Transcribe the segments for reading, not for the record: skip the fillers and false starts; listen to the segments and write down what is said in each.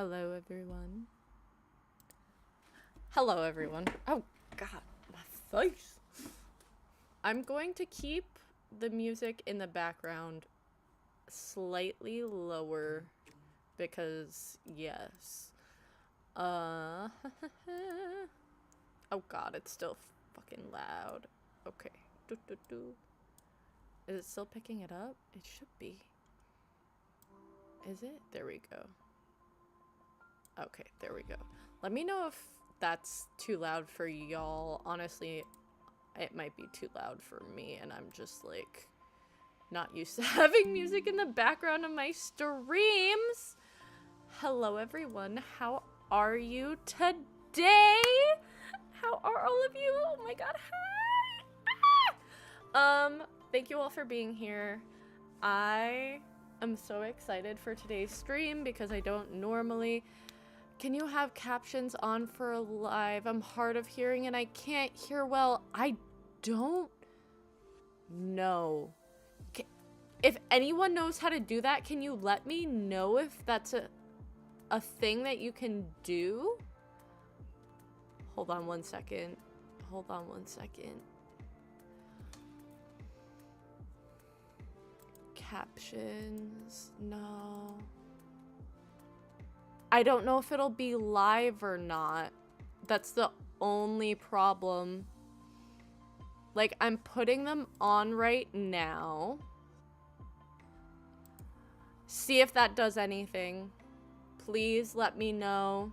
Hello, everyone. Hello, everyone. Oh, God, my face. I'm going to keep the music in the background slightly lower because, yes. Oh, God, it's still fucking loud. Okay. Is it still picking it up? It should be. Is it? There we go. Okay, there we go. Let me know if that's too loud for y'all. Honestly, it might be too loud for me, and I'm just, like, not used to having music in the background of my streams. Hello, everyone. How are you today? How are all of you? Oh my god, hi! Thank you all for being here. I am so excited for today's stream because I don't normally... Can you have captions on for a live? I'm hard of hearing and I can't hear well. I don't know. If anyone knows how to do that, can you let me know if that's a thing that you can do? Hold on one second. Hold on one second. Captions, no. I don't know if it'll be live or not. That's the only problem. Like, I'm putting them on right now. See if that does anything. Please let me know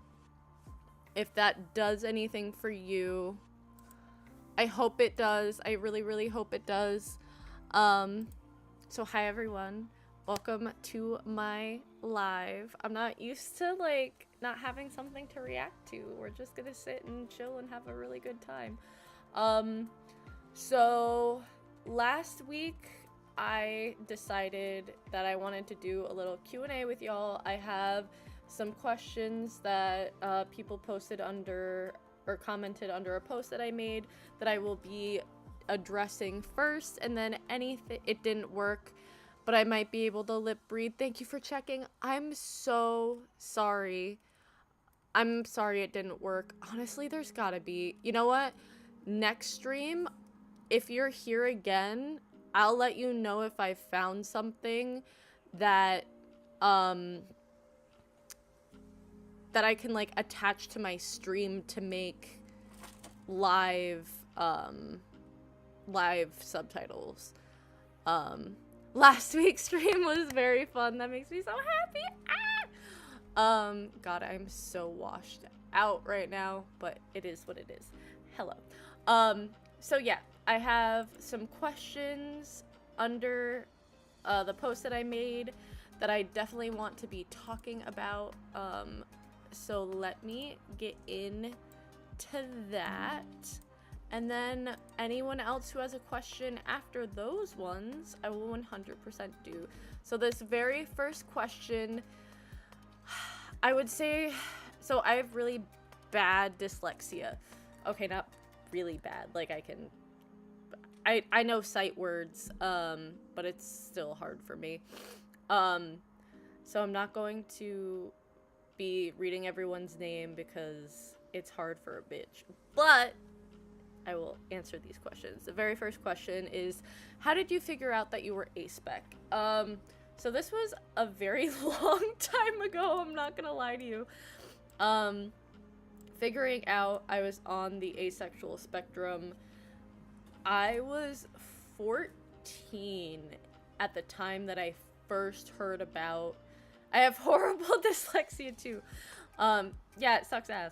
if that does anything for you. I hope it does. I really, really hope it does. So hi everyone. Welcome to my live. I'm not used to, like, not having something to react to. We're just gonna sit and chill and have a really good time. So last week I decided that I wanted to do a little Q&A with y'all. I have some questions that people posted under or commented under a post that I made that I will be addressing first, and then anything it didn't work, but I might be able to lip read. Thank you for checking. I'm so sorry. I'm sorry it didn't work. Honestly, there's gotta be. You know what? Next stream, if you're here again, I'll let you know if I found something that that I can, like, attach to my stream to make live live subtitles. Last week's stream was very fun. That makes me so happy. God, I'm so washed out right now, but it is what it is. Hello. So yeah, I have some questions under the post that I made that I definitely want to be talking about. So let me get into that. And then anyone else who has a question after those ones, I will 100% do. So this very first question, I would say, so I have really bad dyslexia. Okay, not really bad. Like, I know sight words, but it's still hard for me. So I'm not going to be reading everyone's name because it's hard for a bitch. But I will answer these questions. The very first question is, how did you figure out that you were asexual? So this was a very long time ago, I'm not gonna lie to you. Figuring out I was on the asexual spectrum, I was 14 at the time that I first heard about. I have horrible dyslexia too. Yeah, it sucks ass.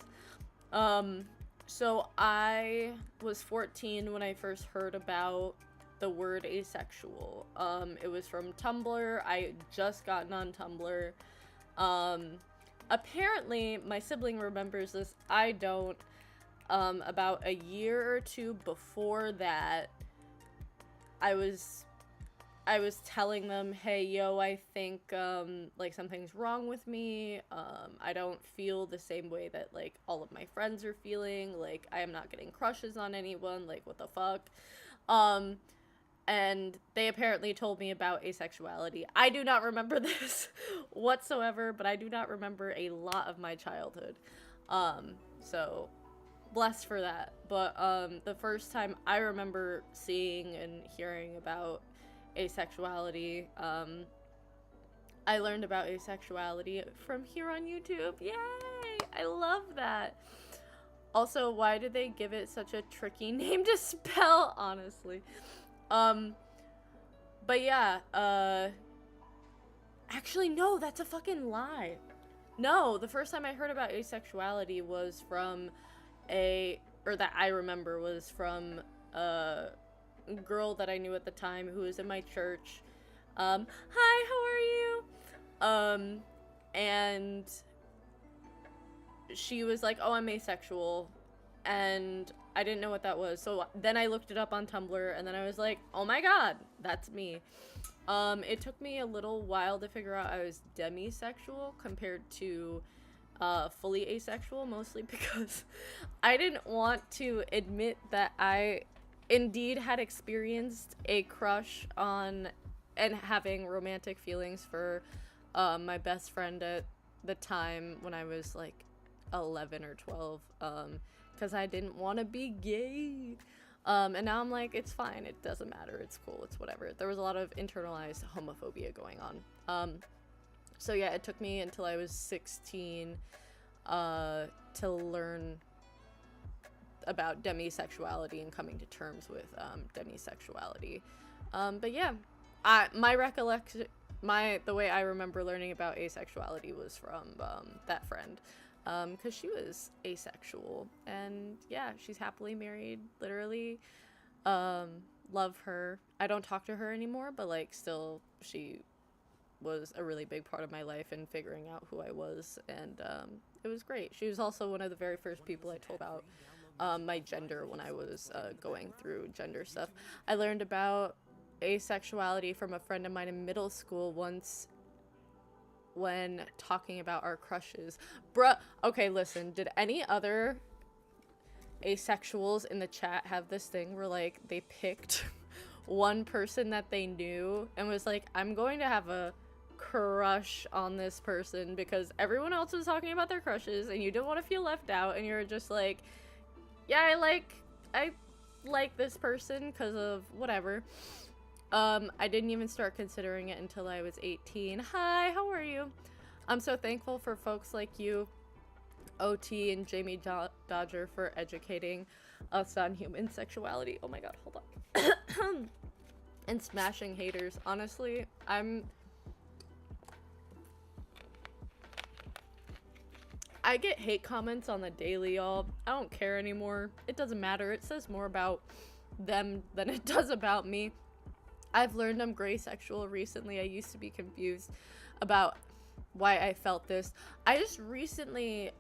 So I was 14 when I first heard about the word asexual. It was from Tumblr. I just gotten on Tumblr. Apparently, my sibling remembers this. I don't. About a year or two before that, I was telling them, hey, yo, I think, like, something's wrong with me. I don't feel the same way that, like, all of my friends are feeling. Like, I am not getting crushes on anyone. Like, what the fuck? and they apparently told me about asexuality. I do not remember this whatsoever, but I do not remember a lot of my childhood. So blessed for that. But the first time I remember seeing and hearing about asexuality, I learned about asexuality from here on YouTube. Yay! I love that. Also, why did they give it such a tricky name to spell, honestly? But yeah, actually, no, that's a fucking lie. No, the first time I heard about asexuality was from or that I remember was from a girl that I knew at the time who was in my church. Hi, how are you? And she was like, oh, I'm asexual, and I didn't know what that was. So then I looked it up on Tumblr, and then I was like, oh my god, that's me. It took me a little while to figure out I was demisexual compared to fully asexual, mostly because I didn't want to admit that I indeed had experienced a crush on and having romantic feelings for my best friend at the time when I was like 11 or 12, because I didn't want to be gay. And now I'm like, it's fine, it doesn't matter, it's cool, it's whatever. There was a lot of internalized homophobia going on. So yeah, it took me until I was 16 to learn about demisexuality and coming to terms with demisexuality. But yeah, my recollection, the way I remember learning about asexuality was from that friend, because she was asexual, and yeah, she's happily married, literally. Love her. I don't talk to her anymore, but like still, she was a really big part of my life in figuring out who I was, and it was great. She was also one of the very first people I told about my gender when I was going through gender stuff. I learned about asexuality from a friend of mine in middle school once when talking about our crushes. Bruh, okay, listen, did any other asexuals in the chat have this thing where like they picked one person that they knew and was like, I'm going to have a crush on this person because everyone else was talking about their crushes and you don't want to feel left out, and you're just like, yeah, I like this person because of whatever. I didn't even start considering it until I was 18. Hi, how are you? I'm so thankful for folks like you, OT and Jamie Dodger, for educating us on human sexuality. Oh my god, hold on. And smashing haters. Honestly, I get hate comments on the daily, y'all. I don't care anymore. It doesn't matter. It says more about them than it does about me. I've learned I'm gray sexual recently. I used to be confused about why I felt this. I just recently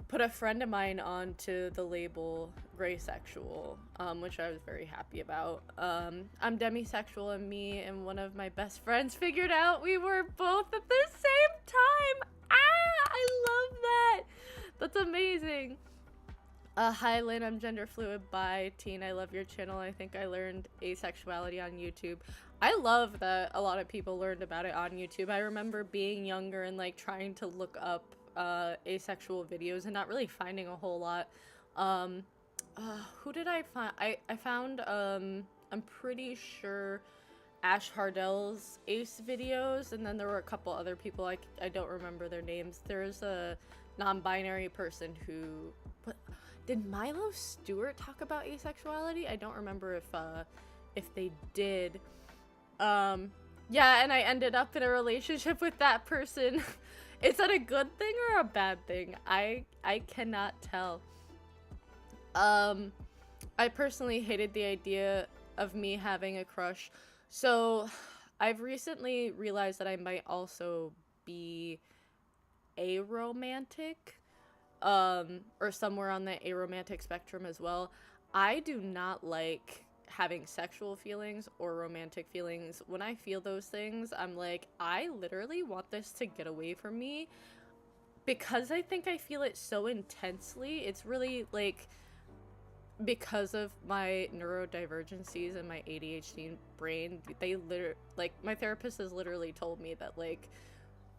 put a friend of mine onto the label gray sexual, which I was very happy about. I'm demisexual, and me and one of my best friends figured out we were both at the same time. I love that. That's amazing. Hi Lynn, I'm gender fluid bi teen. I love your channel. I think I learned asexuality on YouTube. I love that a lot of people learned about it on YouTube. I remember being younger and like trying to look up asexual videos and not really finding a whole lot. Who did I find? I found I'm pretty sure Ash Hardell's ace videos, and then there were a couple other people I don't remember their names. There's a non-binary person who did Milo Stewart talk about asexuality? I don't remember if they did. Yeah, and I ended up in a relationship with that person. Is that a good thing or a bad thing? I cannot tell. I personally hated the idea of me having a crush. So I've recently realized that I might also be aromantic, or somewhere on the aromantic spectrum as well. I do not like having sexual feelings or romantic feelings. When I feel those things, I'm like, I literally want this to get away from me, because I think I feel it so intensely. It's really like because of my neurodivergencies and my ADHD brain, they literally, like, my therapist has literally told me that, like,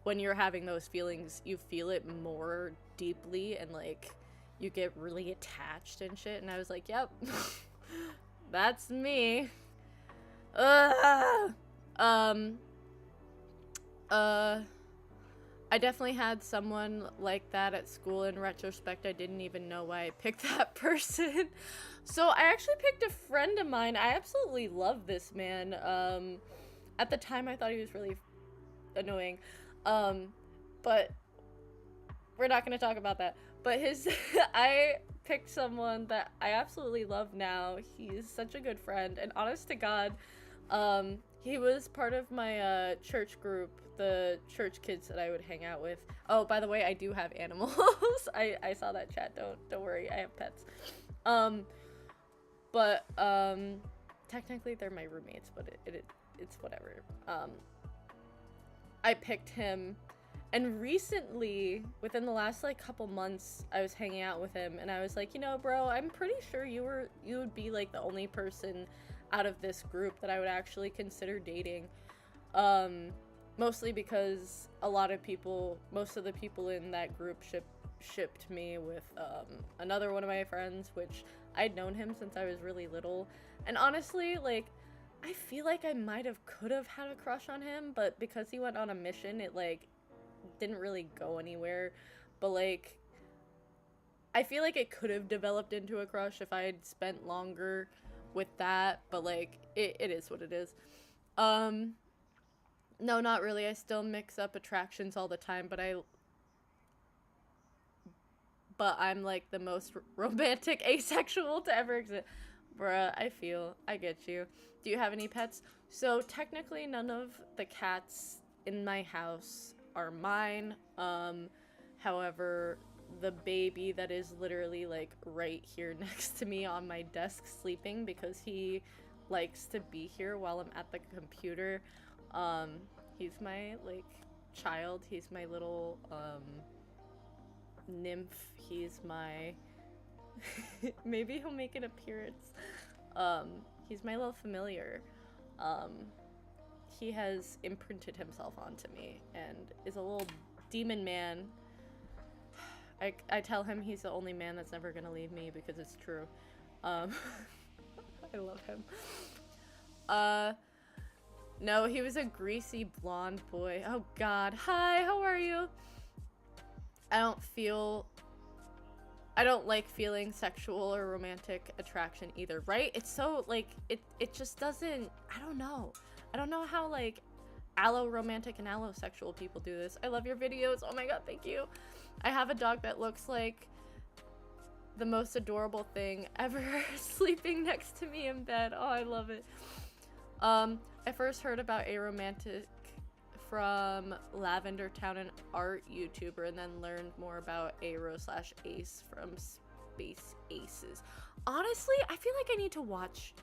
when you're having those feelings, you feel it more deeply and, like, you get really attached and shit. And I was like, yep, that's me. I definitely had someone like that at school. In retrospect, I didn't even know why I picked that person. So I actually picked a friend of mine. I absolutely love this man. At the time, I thought he was really annoying. But we're not going to talk about that. But I picked someone that I absolutely love now. He's such a good friend. And honest to God, he was part of my church group, the church kids that I would hang out with. Oh, by the way, I do have animals. I saw that chat. Don't worry, I have pets. But technically they're my roommates, but it's whatever. I picked him, and recently, within the last like couple months, I was hanging out with him, and I was like, you know, bro, I'm pretty sure you would be like the only person out of this group that I would actually consider dating. Mostly because most of the people in that group shipped me with another one of my friends, which I'd known him since I was really little. And honestly, like, I feel like I could have had a crush on him, but because he went on a mission, it like didn't really go anywhere. But like, I feel like it could have developed into a crush if I had spent longer with that, but like, it is what it is. No, not really. I still mix up attractions all the time, but I'm like the most romantic asexual to ever exist. Bruh, I get you. Do you have any pets? So technically none of the cats in my house are mine. However, the baby that is literally like right here next to me on my desk sleeping, because he likes to be here while I'm at the computer. He's my like child. He's my little nymph. He's my maybe he'll make an appearance. He's my little familiar. He has imprinted himself onto me and is a little demon man. I tell him he's the only man that's never gonna leave me, because it's true. I love him. No, he was a greasy blonde boy. Oh god. Hi, how are you? I don't like feeling sexual or romantic attraction either, right? It's so like it just doesn't, I don't know how like allo-romantic and allosexual people do this. I love your videos. Oh my god, thank you. I have a dog that looks like the most adorable thing ever sleeping next to me in bed. Oh, I love it. I first heard about aromantic from Lavender Town, an art YouTuber, and then learned more about Aro/Ace from Space Aces. Honestly, I feel like I need to watch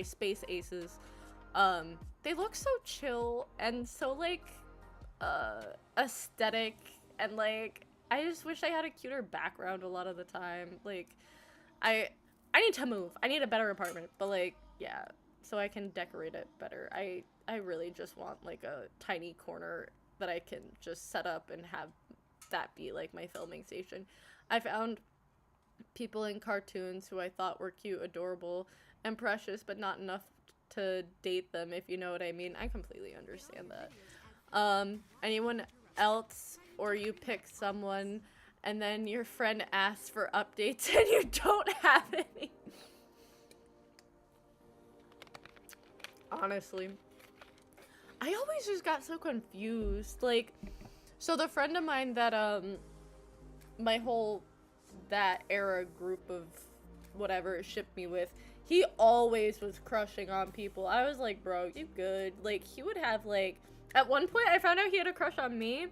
Space Aces. They look so chill and so like aesthetic, and like I just wish I had a cuter background a lot of the time. Like I need to move. I need a better apartment, but like yeah, so I can decorate it better. I really just want like a tiny corner that I can just set up and have that be like my filming station. I found people in cartoons who I thought were cute, adorable, and precious, but not enough to date them, if you know what I mean. I completely understand that. Anyone else, or you pick someone and then your friend asks for updates and you don't have any? Honestly, I always just got so confused. Like, so the friend of mine that that era group of whatever shipped me with, he always was crushing on people. I was like, bro, you good? Like, he would have like, at one point I found out he had a crush on me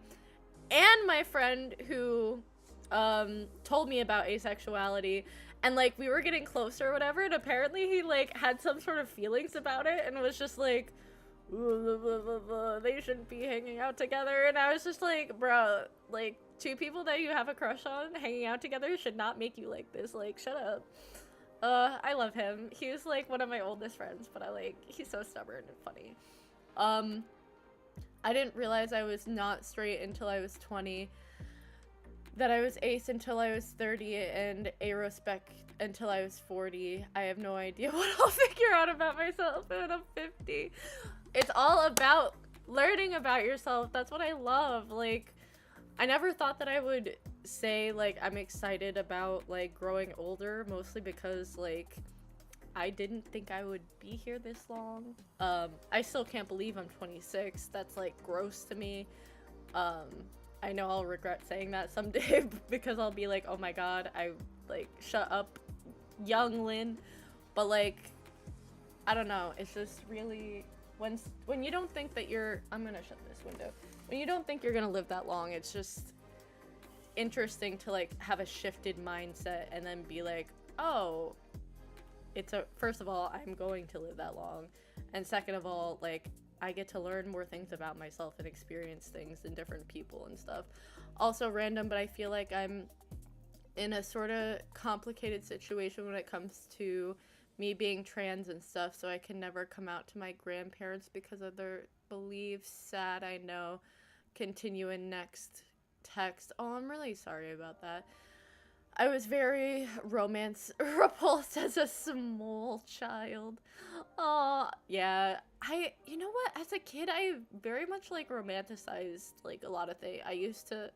and my friend who told me about asexuality, and like we were getting closer or whatever, and apparently he like had some sort of feelings about it and was just like, they shouldn't be hanging out together. And I was just like, bro, like, two people that you have a crush on hanging out together should not make you like this. Like, shut up. I love him. He was like one of my oldest friends, but he's so stubborn and funny. I didn't realize I was not straight until I was 20, that I was ace until I was 30, and Aro-spec until I was 40. I have no idea what I'll figure out about myself when I'm 50. It's all about learning about yourself. That's what I love. Like, I never thought that I would say, like, I'm excited about, like, growing older, mostly because, like, I didn't think I would be here this long. I still can't believe I'm 26. That's, like, gross to me. I know I'll regret saying that someday because I'll be like, oh my god, shut up, young Lynn. But, like, I don't know. It's just really, when you don't think that you're, I'm gonna shut this window. When you don't think you're gonna live that long, it's just interesting to, like, have a shifted mindset and then be like, oh, first of all, I'm going to live that long. And second of all, like, I get to learn more things about myself and experience things in different people and stuff. Also random, but I feel like I'm in a sort of complicated situation when it comes to me being trans and stuff, so I can never come out to my grandparents because of their beliefs. Sad, I know. Continue in next text. Oh, I'm really sorry about that. I was very romance repulsed as a small child. Oh, yeah. You know what? As a kid, I very much, like, romanticized, like, a lot of things. I used to,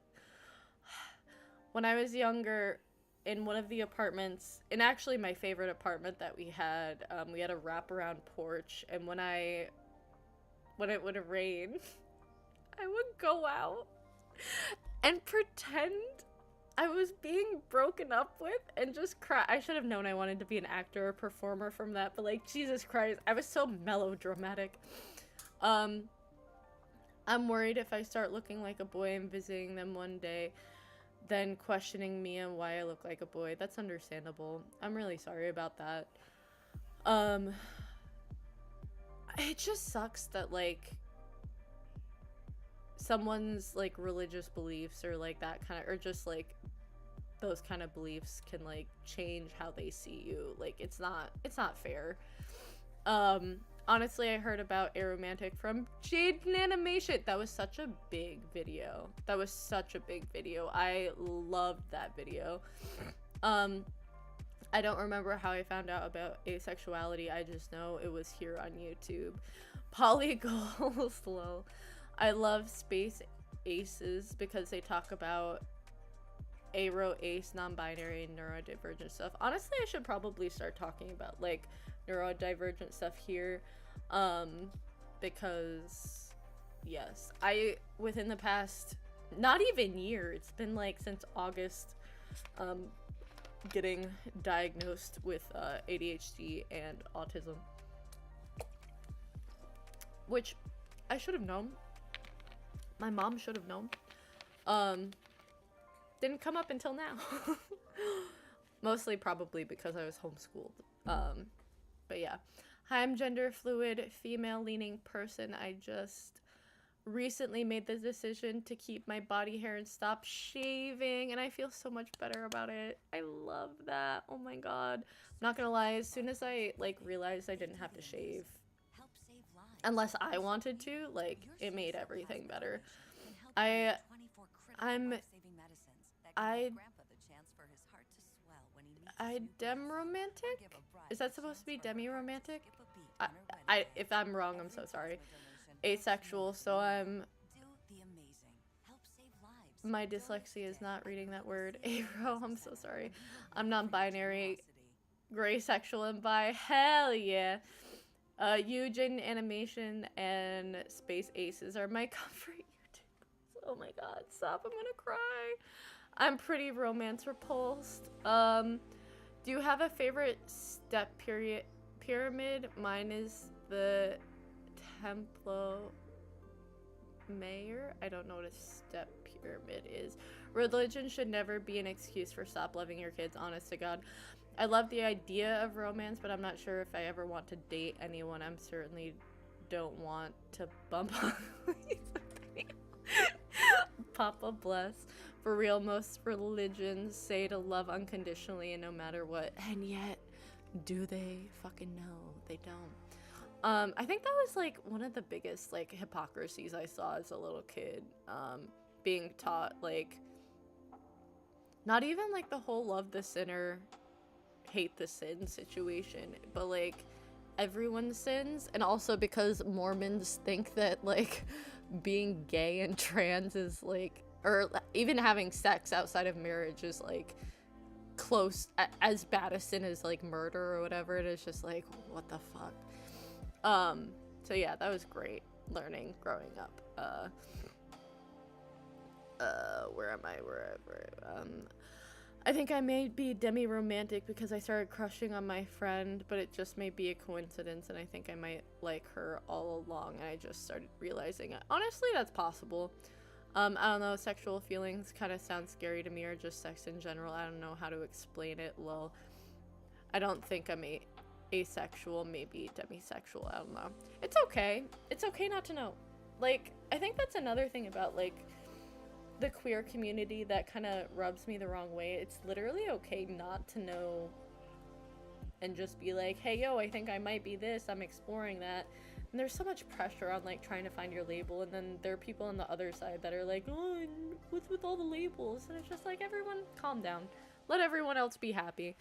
when I was younger, in one of the apartments, in actually my favorite apartment that we had a wraparound porch, and when it would rain, I would go out and pretend I was being broken up with and just cry. I should have known I wanted to be an actor or performer from that, but, like, Jesus Christ, I was so melodramatic. I'm worried if I start looking like a boy and visiting them one day, then questioning me and why I look like a boy. That's understandable. I'm really sorry about that. It just sucks that, like, someone's, like, religious beliefs or, like, that kind of, or just, like, those kind of beliefs can, like, change how they see you. Like, it's not fair. Honestly, I heard about Aromantic from Jaden Animation. That was such a big video. I loved that video. I don't remember how I found out about asexuality. I just know it was here on YouTube. Polygals, lol. I love Space Aces because they talk about Aro, ace, non-binary, and neurodivergent stuff. Honestly, I should probably start talking about, like, neurodivergent stuff here, because, yes, within the past, not even year, it's been, like, since August, getting diagnosed with, ADHD and autism, which I should have known. My mom should have known. Didn't come up until now. Mostly probably because I was homeschooled. But yeah. Hi, I'm gender fluid, female leaning person. I just recently made the decision to keep my body hair and stop shaving, and I feel so much better about it. I love that. Oh my god. I'm not gonna lie, as soon as I, like, realized I didn't have to shave, unless I wanted to, like, it made everything better. I dem romantic? Is that supposed to be demi-romantic? If I'm wrong, I'm so sorry. Asexual, so my dyslexia is not reading that word. Aro, I'm so sorry. I'm non-binary, gray, sexual, and bi. Hell yeah. Eugen Animation and Space Aces are my comfort YouTubers. Oh my god, stop, I'm gonna cry. I'm pretty romance repulsed. Do you have a favorite step pyramid? Mine is the Templo Mayor. I don't know what a step pyramid is. Religion should never be an excuse for stop loving your kids, honest to god. I love the idea of romance, but I'm not sure if I ever want to date anyone. I'm certainly don't want to bump on Papa bless. For real, most religions say to love unconditionally and no matter what, and yet, do they fucking know? They don't. I think that was like one of the biggest like hypocrisies I saw as a little kid, being taught like, not even like the whole love the sinner, hate the sin situation, but like everyone sins. And also because Mormons think that like being gay and trans is like, or even having sex outside of marriage is like close as bad a sin as like murder or whatever. It is just like, what the fuck. So yeah, that was great learning growing up. Where am I? I think I may be demi-romantic because I started crushing on my friend, but it just may be a coincidence, and I think I might like her all along, and I just started realizing it. Honestly, that's possible. I don't know, sexual feelings kind of sound scary to me, or just sex in general. I don't know how to explain it. Lol. I don't think I'm asexual, maybe demisexual, I don't know. It's okay. It's okay not to know. Like, I think that's another thing about, like, the queer community that kind of rubs me the wrong way. It's literally okay not to know and just be like, hey, yo, I think I might be this, I'm exploring that. And there's so much pressure on, like, trying to find your label, and then there are people on the other side that are like, oh, what's with all the labels? And it's just like, everyone calm down. Let everyone else be happy.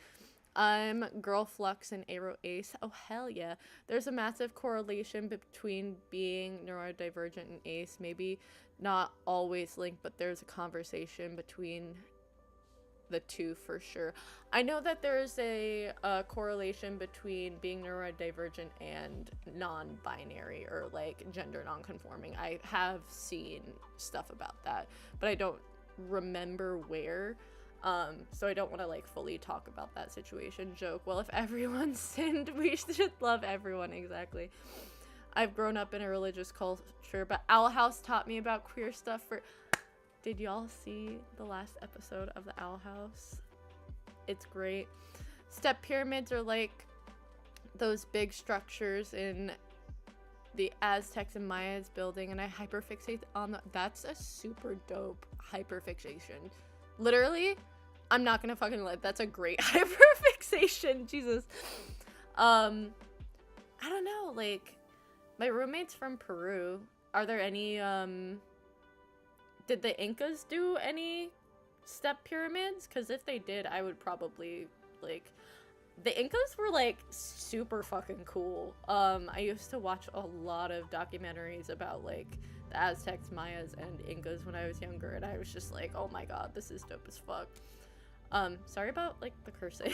I'm girl flux and aro-ace. Oh, hell yeah. There's a massive correlation between being neurodivergent and ace. Maybe not always linked, but there's a conversation between the two for sure. I know that there's a correlation between being neurodivergent and non-binary, or like gender non-conforming. I have seen stuff about that, but I don't remember where. So I don't want to like fully talk about that situation. Joke, well, if everyone sinned, we should love everyone. Exactly. I've grown up in a religious culture, but Owl House taught me about queer stuff for... Did y'all see the last episode of the Owl House? It's great. Step pyramids are like those big structures in the Aztecs and Mayas building, and I hyperfixate on the... That's a super dope hyperfixation. Literally, I'm not gonna fucking lie, that's a great hyperfixation. Jesus. I don't know, like, my roommate's from Peru. Are there any, did the Incas do any step pyramids? Because if they did, I would probably, like, the Incas were, like, super fucking cool. I used to watch a lot of documentaries about, like, the Aztecs, Mayas, and Incas when I was younger, and I was just like, oh my god, this is dope as fuck. Sorry about, like, the cursing.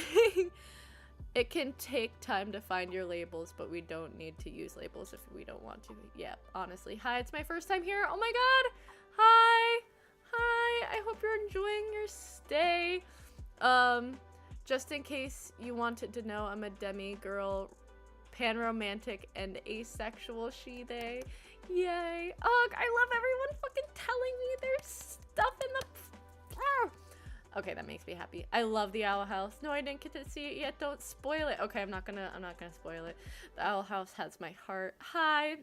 It can take time to find your labels, but we don't need to use labels if we don't want to. Yeah, honestly. Hi, it's my first time here. Oh my god! Hi! Hi! I hope you're enjoying your stay. Just in case you wanted to know, I'm a demi-girl, pan-romantic, and asexual she-they. Yay! Ugh, I love everyone fucking telling me there's stuff in the... Okay, that makes me happy. I love the Owl House. No, I didn't get to see it yet. Don't spoil it. Okay, I'm not gonna spoil it. The Owl House has my heart. Hi.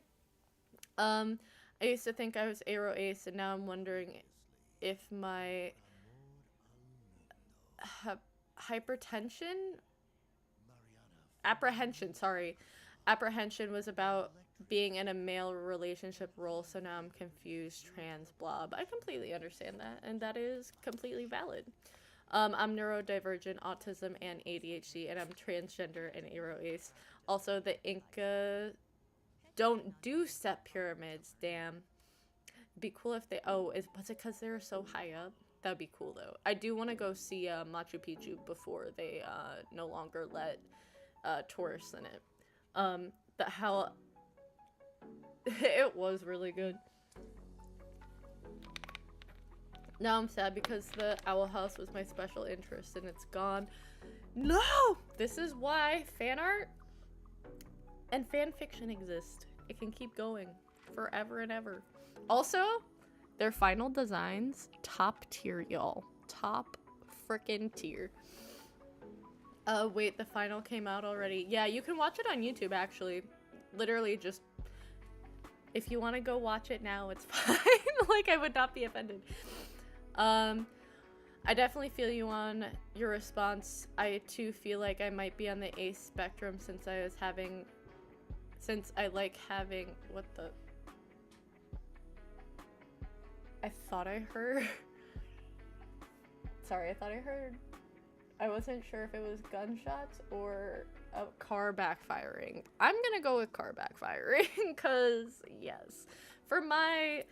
I used to think I was aro-ace, and now I'm wondering if my apprehension was about being in a male relationship role, so now I'm confused, trans, blob. I completely understand that, and that is completely valid. I'm neurodivergent, autism, and ADHD, and I'm transgender and aro-ace. Also, the Inca don't do step pyramids, damn. It'd be cool if they... Oh, was it because they were so high up? That'd be cool, though. I do want to go see Machu Picchu before they no longer let tourists in it. It was really good. Now I'm sad because the Owl House was my special interest and it's gone. No! This is why fan art and fan fiction exist. It can keep going forever and ever. Also, their final designs, top tier, y'all. Top frickin' tier. Wait, the final came out already. Yeah, you can watch it on YouTube, actually. Literally just... If you want to go watch it now, it's fine. Like, I would not be offended. I definitely feel you on your response. I too feel like I might be on the ace spectrum since I like having, what the? I thought I heard. Sorry, I wasn't sure if it was gunshots or a car backfiring. I'm gonna go with car backfiring because yes, for my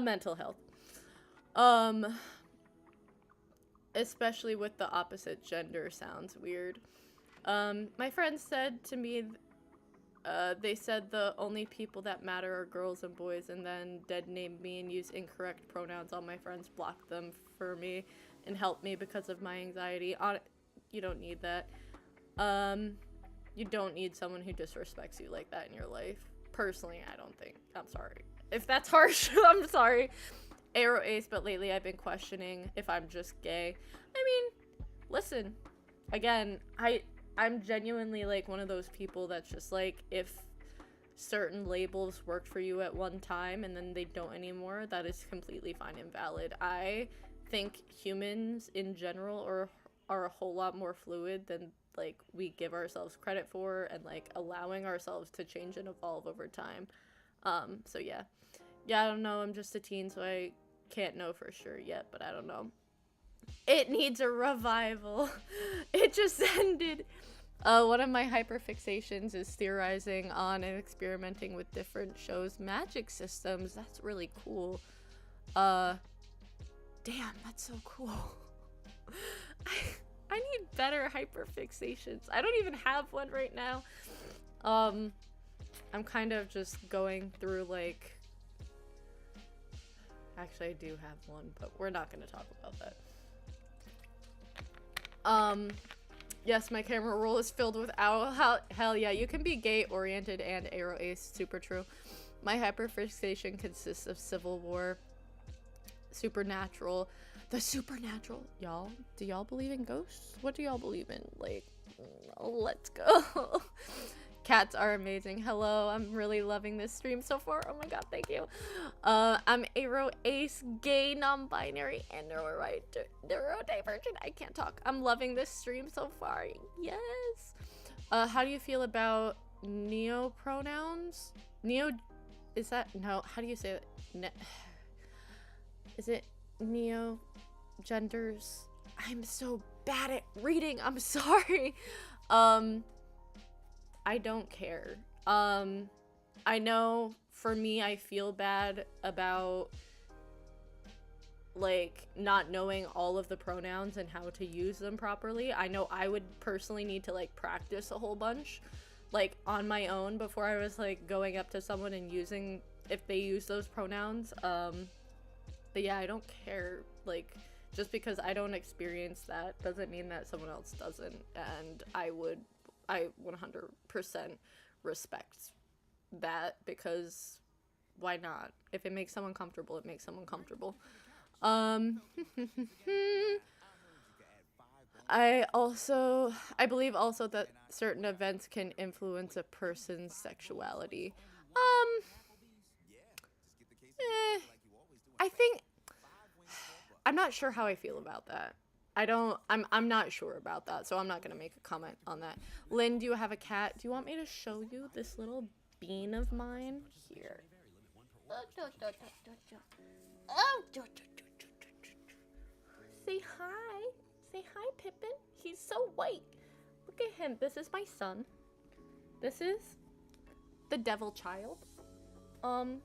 mental health. Especially with the opposite gender sounds weird. My friends said to me, they said the only people that matter are girls and boys, and then dead named me and used incorrect pronouns. All my friends blocked them for me and helped me because of my anxiety. You don't need that. You don't need someone who disrespects you like that in your life. Personally, I don't think. I'm sorry. If that's harsh, I'm sorry. Aro ace, but lately I've been questioning if I'm just gay. I mean, listen, again, I'm genuinely like one of those people that's just like, if certain labels worked for you at one time and then they don't anymore, that is completely fine and valid. I think humans in general are a whole lot more fluid than like we give ourselves credit for, and like allowing ourselves to change and evolve over time. So yeah, I don't know, I'm just a teen, so I can't know for sure yet, but I don't know. It needs a revival. It just ended. One of my hyperfixations is theorizing on and experimenting with different shows' magic systems. That's really cool. Damn, that's so cool. I need better hyperfixations. I don't even have one right now. I'm kind of just going through like, actually, I do have one, but we're not going to talk about that. Yes, my camera roll is filled with owl. Hell yeah, you can be gay-oriented and Aro ace. Super true. My hyperfixation consists of Civil War, supernatural. The supernatural. Y'all, do y'all believe in ghosts? What do y'all believe in? Like, let's go. Cats are amazing. Hello, I'm really loving this stream so far. Oh my god, thank you. I'm Aro ace, gay, non-binary, and neurodivergent. I can't talk. I'm loving this stream so far. Yes. How do you feel about neo pronouns? Neo, is that, no, how do you say it? Is it neo genders? I'm so bad at reading. I'm sorry. I don't care. I know for me, I feel bad about like not knowing all of the pronouns and how to use them properly. I know I would personally need to like practice a whole bunch like on my own before I was like going up to someone and using, if they use those pronouns. But yeah, I don't care. Like, just because I don't experience that doesn't mean that someone else doesn't, and I 100% respect that, because why not? If it makes someone comfortable, it makes someone comfortable. I believe also that certain events can influence a person's sexuality. I think, I'm not sure how I feel about that. I'm not sure about that, so I'm not gonna make a comment on that. Lynn, do you have a cat? Do you want me to show you this little bean of mine? Here. Say hi. Say hi, Pippin. He's so white. Look at him. This is my son. This is the devil child. I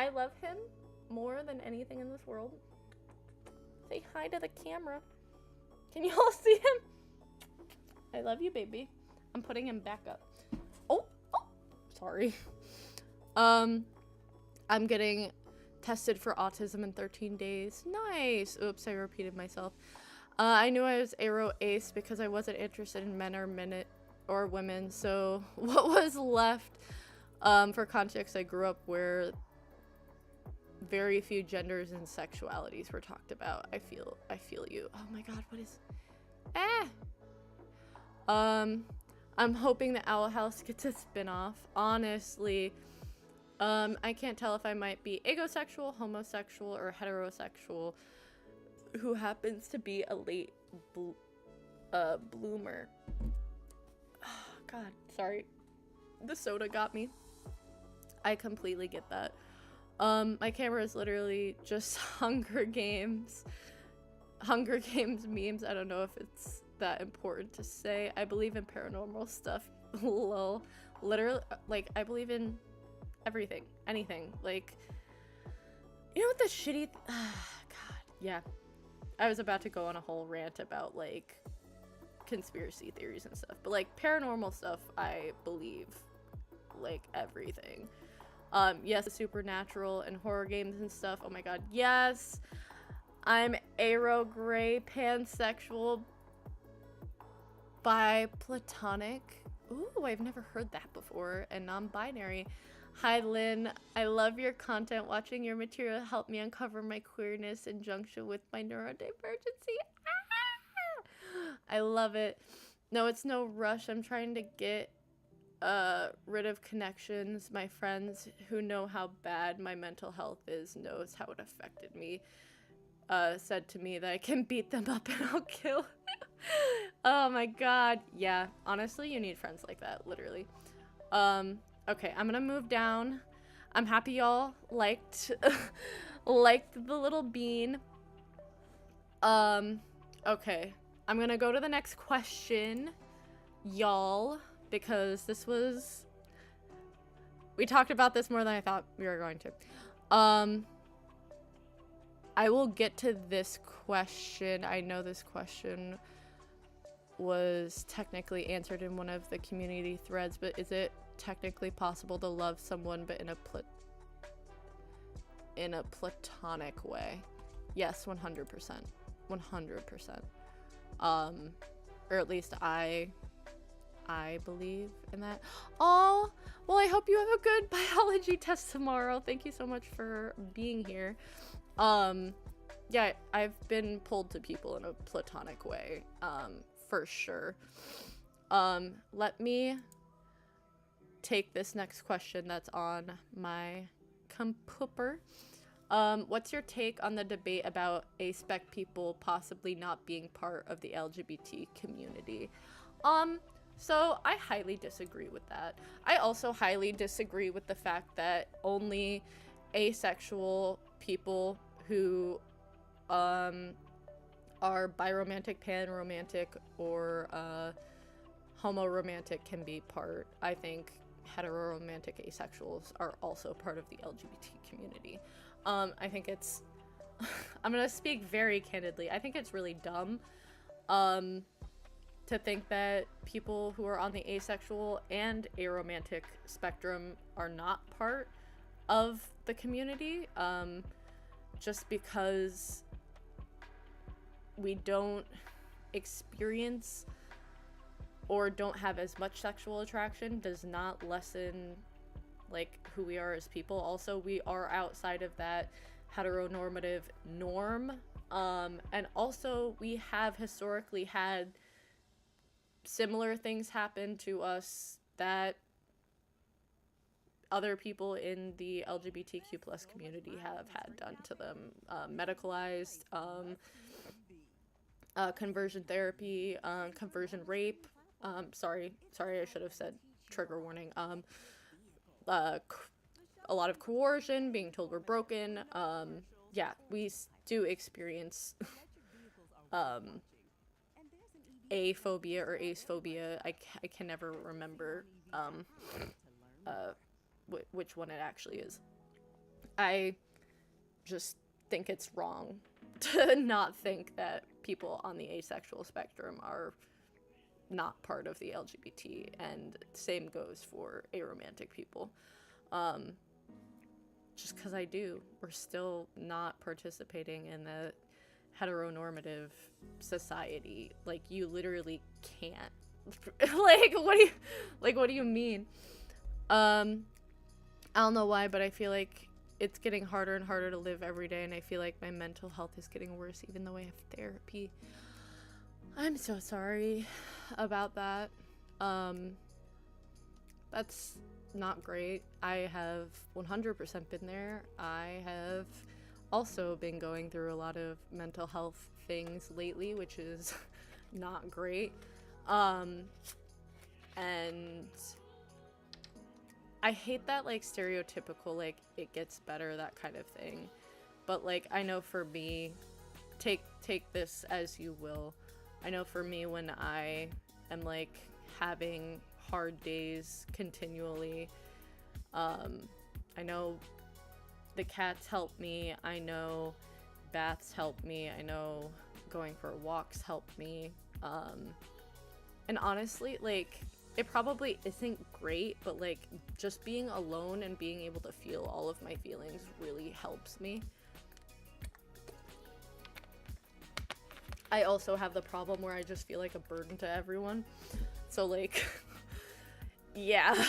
love him more than anything in this world. Say hi to the camera. Can you all see him? I love you, baby. I'm putting him back up. Oh, sorry. I'm getting tested for autism in 13 days. Nice. Oops, I repeated myself. I knew I was Aro ace because I wasn't interested in men or women. So what was left? For context, I grew up where very few genders and sexualities were talked about. I feel you. Oh my god, what is... I'm hoping the Owl House gets a spin-off. Honestly, I can't tell if I might be agosexual, homosexual, or heterosexual who happens to be a late bloomer. God, sorry. The soda got me. I completely get that. My camera is literally just Hunger Games memes. I don't know if it's that important to say. I believe in paranormal stuff. Lol. Literally, like, I believe in everything. Anything. Like, you know what the shitty... God, yeah. I was about to go on a whole rant about, like, conspiracy theories and stuff. But, like, paranormal stuff, I believe, like, everything. Yes, supernatural and horror games and stuff. Oh my god, yes! I'm aro, gray, pansexual, bi-platonic. Ooh, I've never heard that before. And non-binary. Hi, Lynn. I love your content. Watching your material helped me uncover my queerness in junction with my neurodivergency. Ah! I love it. No, it's no rush. I'm trying to get rid of connections. My friends who know how bad my mental health is knows how it affected me. Said to me that I can beat them up and I'll kill. Oh my god. Yeah, honestly, you need friends like that, literally. Okay, I'm gonna move down. I'm happy y'all liked liked the little bean. Okay. I'm gonna go to the next question, y'all, because this was... We talked about this more than I thought we were going to. I will get to this question. I know this question was technically answered in one of the community threads, but is it technically possible to love someone but in a platonic way? Yes, 100%. 100%. Or at least I believe in that. Oh, well, I hope you have a good biology test tomorrow. Thank you so much for being here. Yeah, I've been pulled to people in a platonic way, for sure. Let me take this next question that's on my computer. What's your take on the debate about A-spec people possibly not being part of the LGBT community? So I highly disagree with that. I also highly disagree with the fact that only asexual people who are biromantic, panromantic, or homoromantic can be part. I think heteroromantic asexuals are also part of the LGBT community. I think it's I'm gonna speak very candidly. I think it's really dumb to think that people who are on the asexual and aromantic spectrum are not part of the community, just because we don't experience or don't have as much sexual attraction does not lessen like who we are as people. Also, we are outside of that heteronormative norm, and also we have historically had similar things happen to us that other people in the LGBTQ plus community have had done to them. Medicalized, conversion therapy, conversion rape. Sorry, I should have said trigger warning. A lot of coercion, being told we're broken. Yeah, we do experience aphobia or acephobia. I can never remember which one it actually is. I just think it's wrong to not think that people on the asexual spectrum are not part of the LGBT, and same goes for aromantic people. Just because I do, we're still not participating in the heteronormative society. Like, you literally can't. What do you mean? I don't know why, but I feel like it's getting harder and harder to live every day, and I feel like my mental health is getting worse even though I have therapy. I'm so sorry about that. That's not great. I have 100% been there. I have also been going through a lot of mental health things lately, which is not great. And I hate that, like, stereotypical, like, it gets better, that kind of thing. But, like, I know for me, take this as you will. I know for me, when I am, like, having hard days continually, I know the cats help me. I know baths help me. I know going for walks help me. And honestly, like, it probably isn't great, but, like, just being alone and being able to feel all of my feelings really helps me. I also have the problem where I just feel like a burden to everyone. So, like, yeah.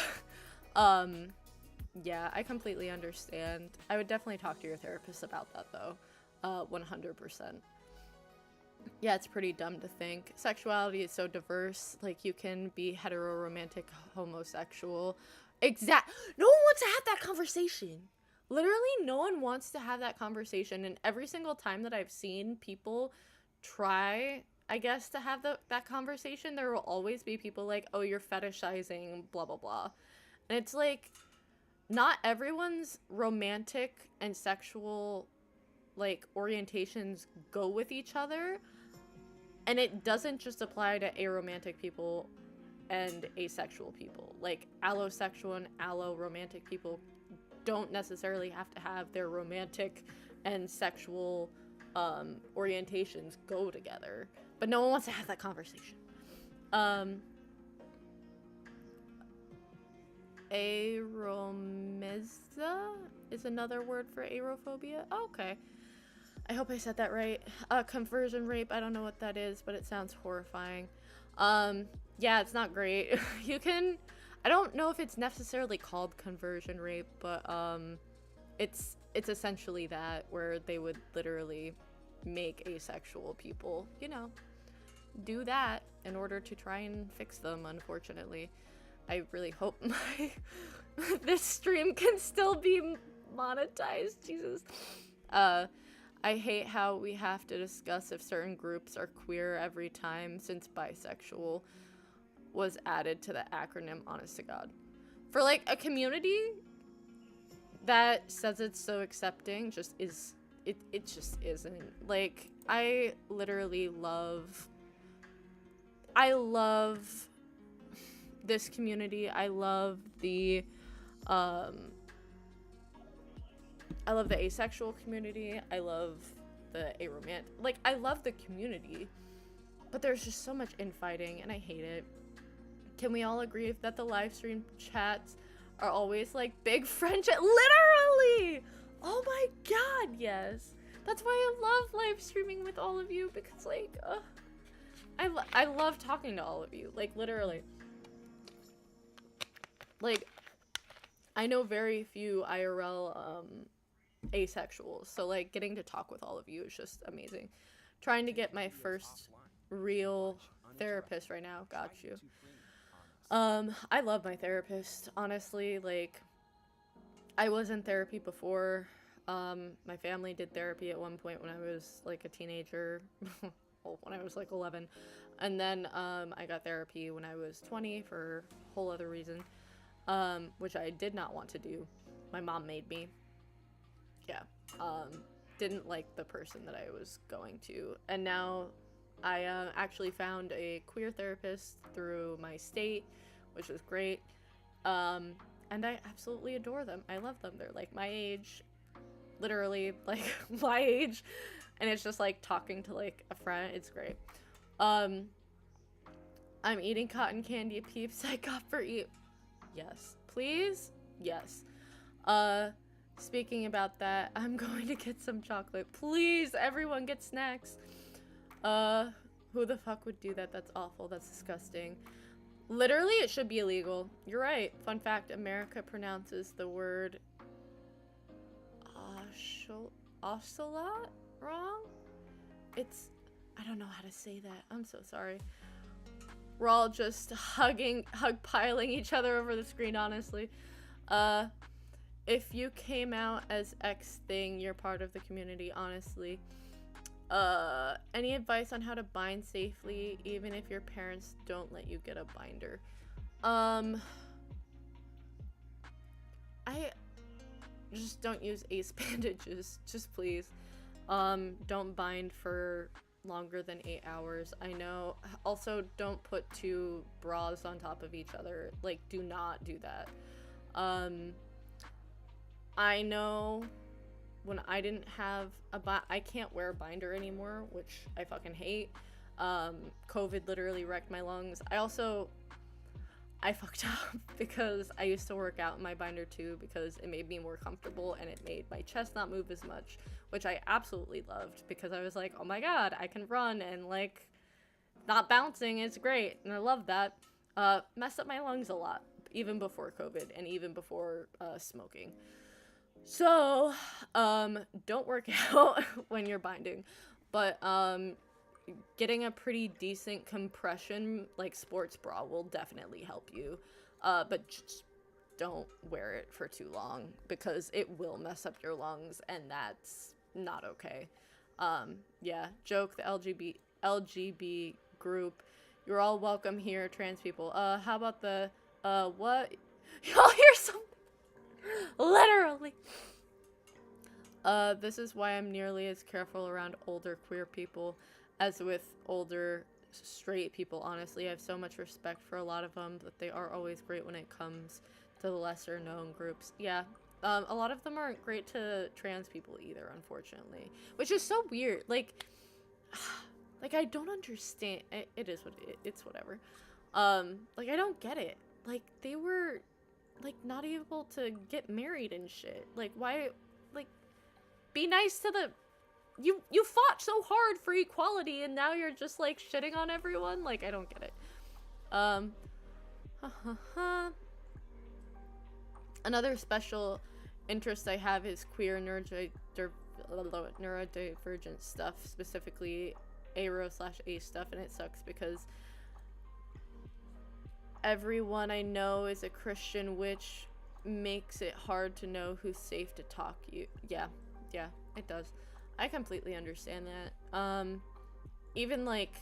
Yeah, I completely understand. I would definitely talk to your therapist about that, though. 100%. Yeah, it's pretty dumb to think. Sexuality is so diverse. Like, you can be hetero, romantic, homosexual. No one wants to have that conversation. Literally, no one wants to have that conversation. And every single time that I've seen people try, I guess, to have that conversation, there will always be people like, oh, you're fetishizing, blah, blah, blah. And it's like, not everyone's romantic and sexual, like, orientations go with each other. And it doesn't just apply to aromantic people and asexual people. Like, allosexual and allo-romantic people don't necessarily have to have their romantic and sexual orientations go together. But no one wants to have that conversation. Aromeza is another word for arophobia. Oh, okay. I hope I said that right. Conversion rape, I don't know what that is, but it sounds horrifying. Yeah, it's not great. I don't know if it's necessarily called conversion rape, but it's essentially that, where they would literally make asexual people, you know, do that in order to try and fix them, unfortunately. I really hope this stream can still be monetized, Jesus. I hate how we have to discuss if certain groups are queer every time, since bisexual was added to the acronym, honest to God. For, like, a community that says it's so accepting, just is, it just isn't. Like, I literally love this community. I love the asexual community. I love the aromantic. Like, I love the community, but there's just so much infighting, and I hate it. Can we all agree that the live stream chats are always like big friendship? Literally! Oh my god, yes. That's why I love live streaming with all of you, because, like, I love talking to all of you. Like, literally. Like, I know very few IRL asexuals, so, like, getting to talk with all of you is just amazing. Trying to get my first real therapist right now. Got you. I love my therapist, honestly. Like, I was in therapy before. My family did therapy at one point when I was, like, a teenager. Well, when I was, like, 11. And then I got therapy when I was 20 for a whole other reason, which I did not want to do. My mom made me. Yeah. Didn't like the person that I was going to. And now I actually found a queer therapist through my state, which was great. And I absolutely adore them. I love them. They're, like, my age. Literally, like, my age. And it's just, like, talking to, like, a friend. It's great. I'm eating cotton candy peeps I got for you. Yes. Please? Yes. Speaking about that, I'm going to get some chocolate. Please, everyone get snacks. Who the fuck would do that? That's awful. That's disgusting. Literally, it should be illegal. You're right. Fun fact, America pronounces the word ocelot wrong? I don't know how to say that. I'm so sorry. We're all just hug piling each other over the screen, honestly. If you came out as X thing, you're part of the community, honestly. Any advice on how to bind safely, even if your parents don't let you get a binder? I just don't use ace bandages, just please. Don't bind for longer than 8 hours. I know. Also, don't put 2 bras on top of each other. Like, do not do that. I know when I didn't have I can't wear a binder anymore, which I fucking hate. COVID literally wrecked my lungs. I fucked up because I used to work out in my binder too because it made me more comfortable and it made my chest not move as much, which I absolutely loved because I was like, oh my god, I can run and like not bouncing is great, and I love that. Messed up my lungs a lot, even before COVID and even before smoking. So, don't work out when you're binding, but getting a pretty decent compression, like sports bra, will definitely help you. But just don't wear it for too long because it will mess up your lungs, and that's not okay. Yeah, joke, the LGB group. You're all welcome here, trans people. How about the, what? Y'all hear something? Literally. This is why I'm nearly as careful around older queer people as with older straight people, honestly. I have so much respect for a lot of them, but they are always great when it comes to the lesser known groups. Yeah, a lot of them aren't great to trans people either, unfortunately. Which is so weird. Like I don't understand. It is what it's whatever. Like, I don't get it. Like, they were, like, not able to get married and shit. Like, why, like, be nice to the... You fought so hard for equality and now you're just like shitting on everyone? Like, I don't get it. Another special interest I have is queer neurodivergent stuff, specifically Aro/A stuff, and it sucks because everyone I know is a Christian, which makes it hard to know who's safe to talk you. Yeah, it does. I completely understand that. Even like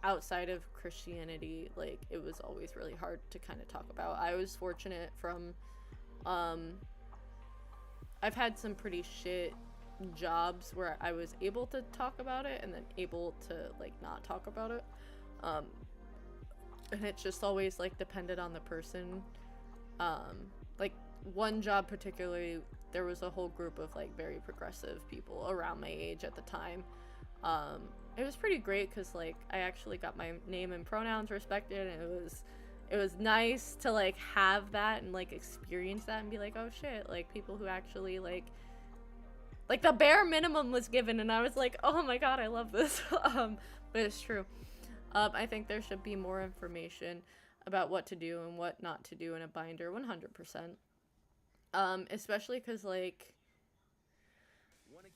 outside of Christianity, like, it was always really hard to kind of talk about. I was fortunate from, I've had some pretty shit jobs where I was able to talk about it and then able to like not talk about it. And it's just always like depended on the person. Like one job particularly, there was a whole group of like very progressive people around my age at the time. It was pretty great because like I actually got my name and pronouns respected, and it was nice to like have that and like experience that and be like, oh shit, like people who actually like the bare minimum was given, and I was like, oh my god, I love this. But it's true. I think there should be more information about what to do and what not to do in a binder, 100%. Especially because, like,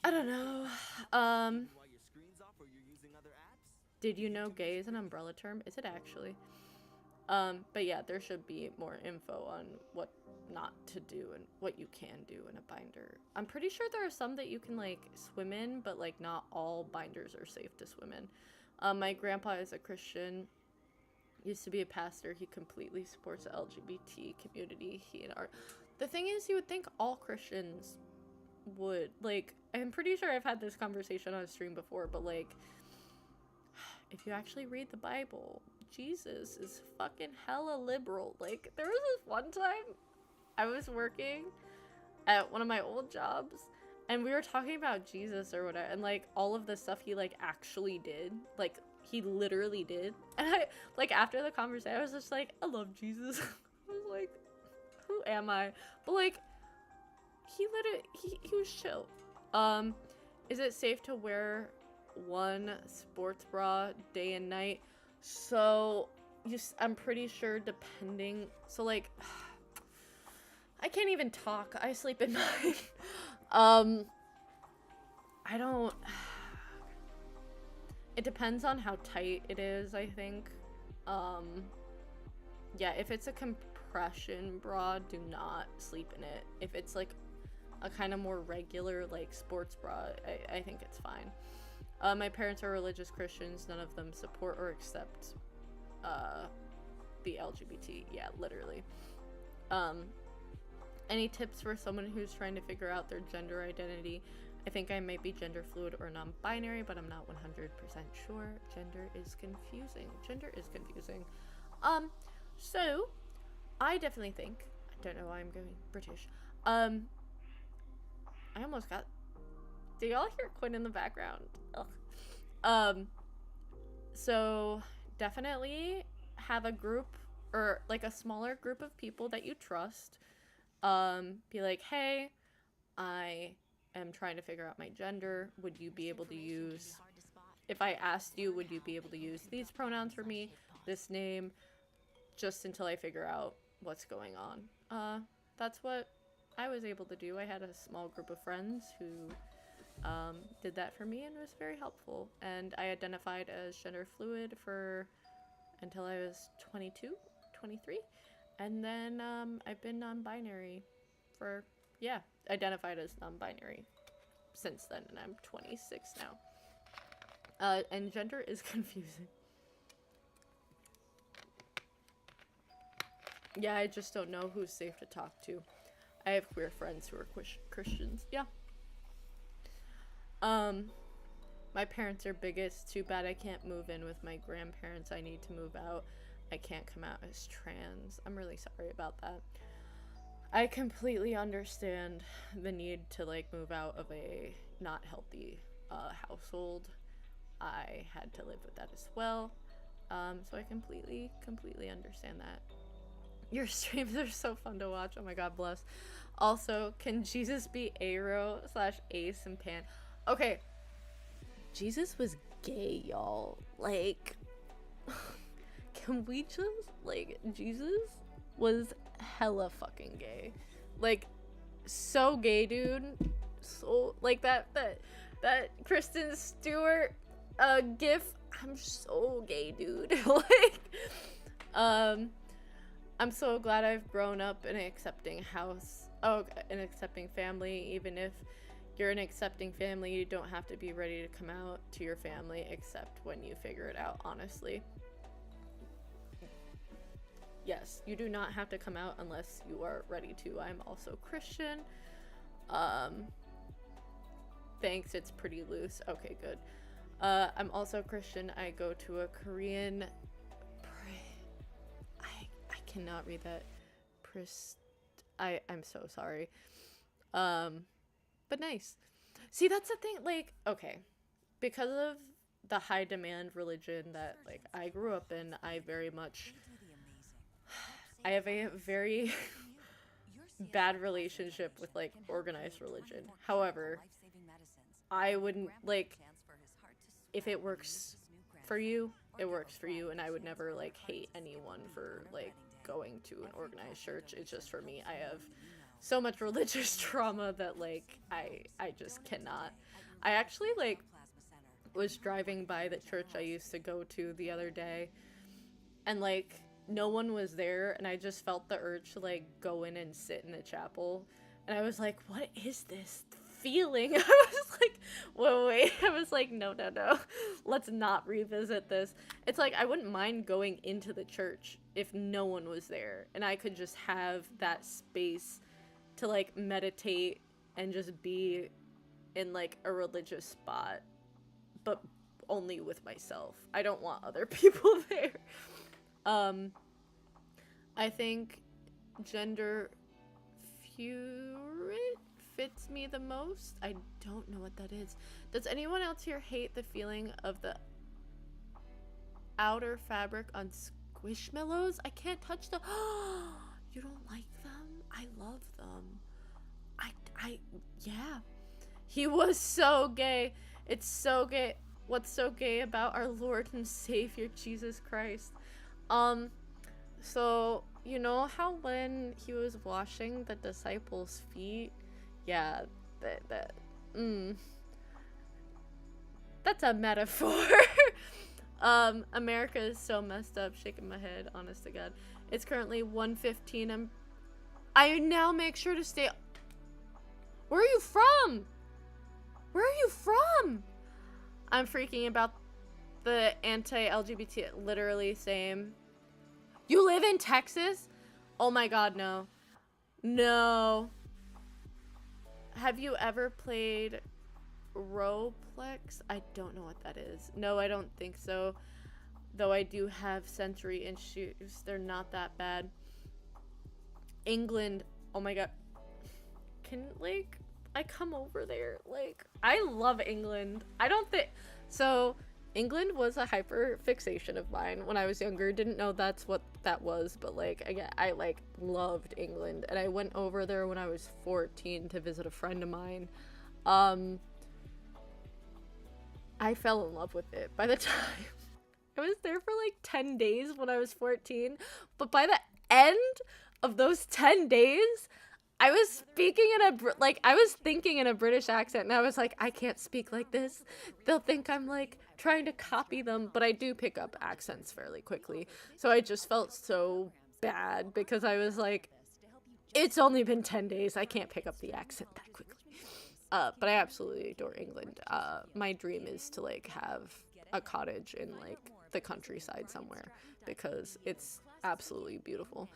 I don't know, did you know gay is an umbrella term? Is it actually? But yeah, there should be more info on what not to do and what you can do in a binder. I'm pretty sure there are some that you can, like, swim in, but, like, not all binders are safe to swim in. My grandpa is a Christian, used to be a pastor. He completely supports the LGBT community. The thing is, you would think all Christians would, like, I'm pretty sure I've had this conversation on stream before, but, like, if you actually read the Bible, Jesus is fucking hella liberal. Like, there was this one time I was working at one of my old jobs, and we were talking about Jesus or whatever, and, like, all of the stuff he, like, actually did, like, he literally did, and I, like, after the conversation, I was just like, I love Jesus. I was like, who am I? But, like, he was chill. Is it safe to wear one sports bra day and night? So, I'm pretty sure depending, so, like, I can't even talk. I sleep at night. I don't, it depends on how tight it is, I think. Yeah, if it's a compression bra, do not sleep in it. If it's like a kind of more regular like sports bra, I think it's fine. My parents are religious Christians. None of them support or accept the LGBT. Yeah, literally. Any tips for someone who's trying to figure out their gender identity? I think I might be gender fluid or non-binary, but I'm not 100% sure. Gender is confusing. So I definitely think, I don't know why I'm going British. I almost got, do y'all hear Quinn in the background? Ugh. So definitely have a group or like a smaller group of people that you trust. Be like, hey, I am trying to figure out my gender. Would you be able to use, if I asked you, would you be able to use these pronouns for me, this name, just until I figure out what's going on. That's what I was able to do. I had a small group of friends who did that for me and was very helpful. And I identified as gender fluid for until I was 22, 23. And then I've been non-binary for, yeah, identified as non-binary since then, and I'm 26 now. And gender is confusing. Yeah, I just don't know who's safe to talk to. I have queer friends who are Christians. Yeah. My parents are bigots. Too bad I can't move in with my grandparents. I need to move out. I can't come out as trans. I'm really sorry about that. I completely understand the need to like move out of a not healthy household. I had to live with that as well. So I completely understand that. Your streams are so fun to watch. Oh my god, bless. Also, can Jesus be Aro/Ace and Pan? Okay. Jesus was gay, y'all. Like, can we just, like, Jesus was hella fucking gay. Like, so gay, dude. So, like, that Kristen Stewart gif. I'm so gay, dude. Like, I'm so glad I've grown up in an accepting house. Oh, an accepting family. Even if you're an accepting family, you don't have to be ready to come out to your family except when you figure it out, honestly. Yes, you do not have to come out unless you are ready to. I'm also Christian. Thanks, it's pretty loose. Okay, good. I'm also Christian. I go to a Korean... I cannot read that. I'm so sorry. But nice. See, that's the thing, like, okay. Because of the high demand religion that, like, I grew up in, I have a very bad relationship with, like, organized religion. However, I wouldn't, like, if it works for you, it works for you, and I would never, like, hate anyone for, like, going to an organized church. It's just for me, I have so much religious trauma that, like, I just cannot. I actually, like, was driving by the church I used to go to the other day, and, like, no one was there, and I just felt the urge to, like, go in and sit in the chapel, and I was like, what is this feeling? I was like, wait. I was like, no. Let's not revisit this. It's like, I wouldn't mind going into the church if no one was there, and I could just have that space to, like, meditate and just be in, like, a religious spot, but only with myself. I don't want other people there. I think gender fluid fits me the most. I don't know what that is. Does anyone else here hate the feeling of the outer fabric on Squishmallows? I can't touch them. You don't like them? I love them. Yeah. He was so gay. It's so gay. What's so gay about our Lord and Savior Jesus Christ? So, you know how when he was washing the disciples' feet? Yeah, that's a metaphor. America is so messed up, shaking my head, honest to God. It's currently 1:15. I now make sure to stay. Where are you from? Where are you from? I'm freaking about the anti-LGBT, literally same. You live in Texas? Oh my God, no. No. Have you ever played Aro-spec? I don't know what that is. No, I don't think so. Though I do have sensory issues. They're not that bad. England. Oh my God. Can, like, I come over there? Like, I love England. I don't think... So, England was a hyperfixation of mine when I was younger. Didn't know that's what that was, but, like, again, I, like, loved England. And I went over there when I was 14 to visit a friend of mine. I fell in love with it by the time... I was there for, like, 10 days when I was 14. But by the end of those 10 days... I was speaking in I was thinking in a British accent, and I was like, I can't speak like this. They'll think I'm, like, trying to copy them, but I do pick up accents fairly quickly. So I just felt so bad because I was like, it's only been 10 days. I can't pick up the accent that quickly. But I absolutely adore England. My dream is to, like, have a cottage in, like, the countryside somewhere because it's absolutely beautiful.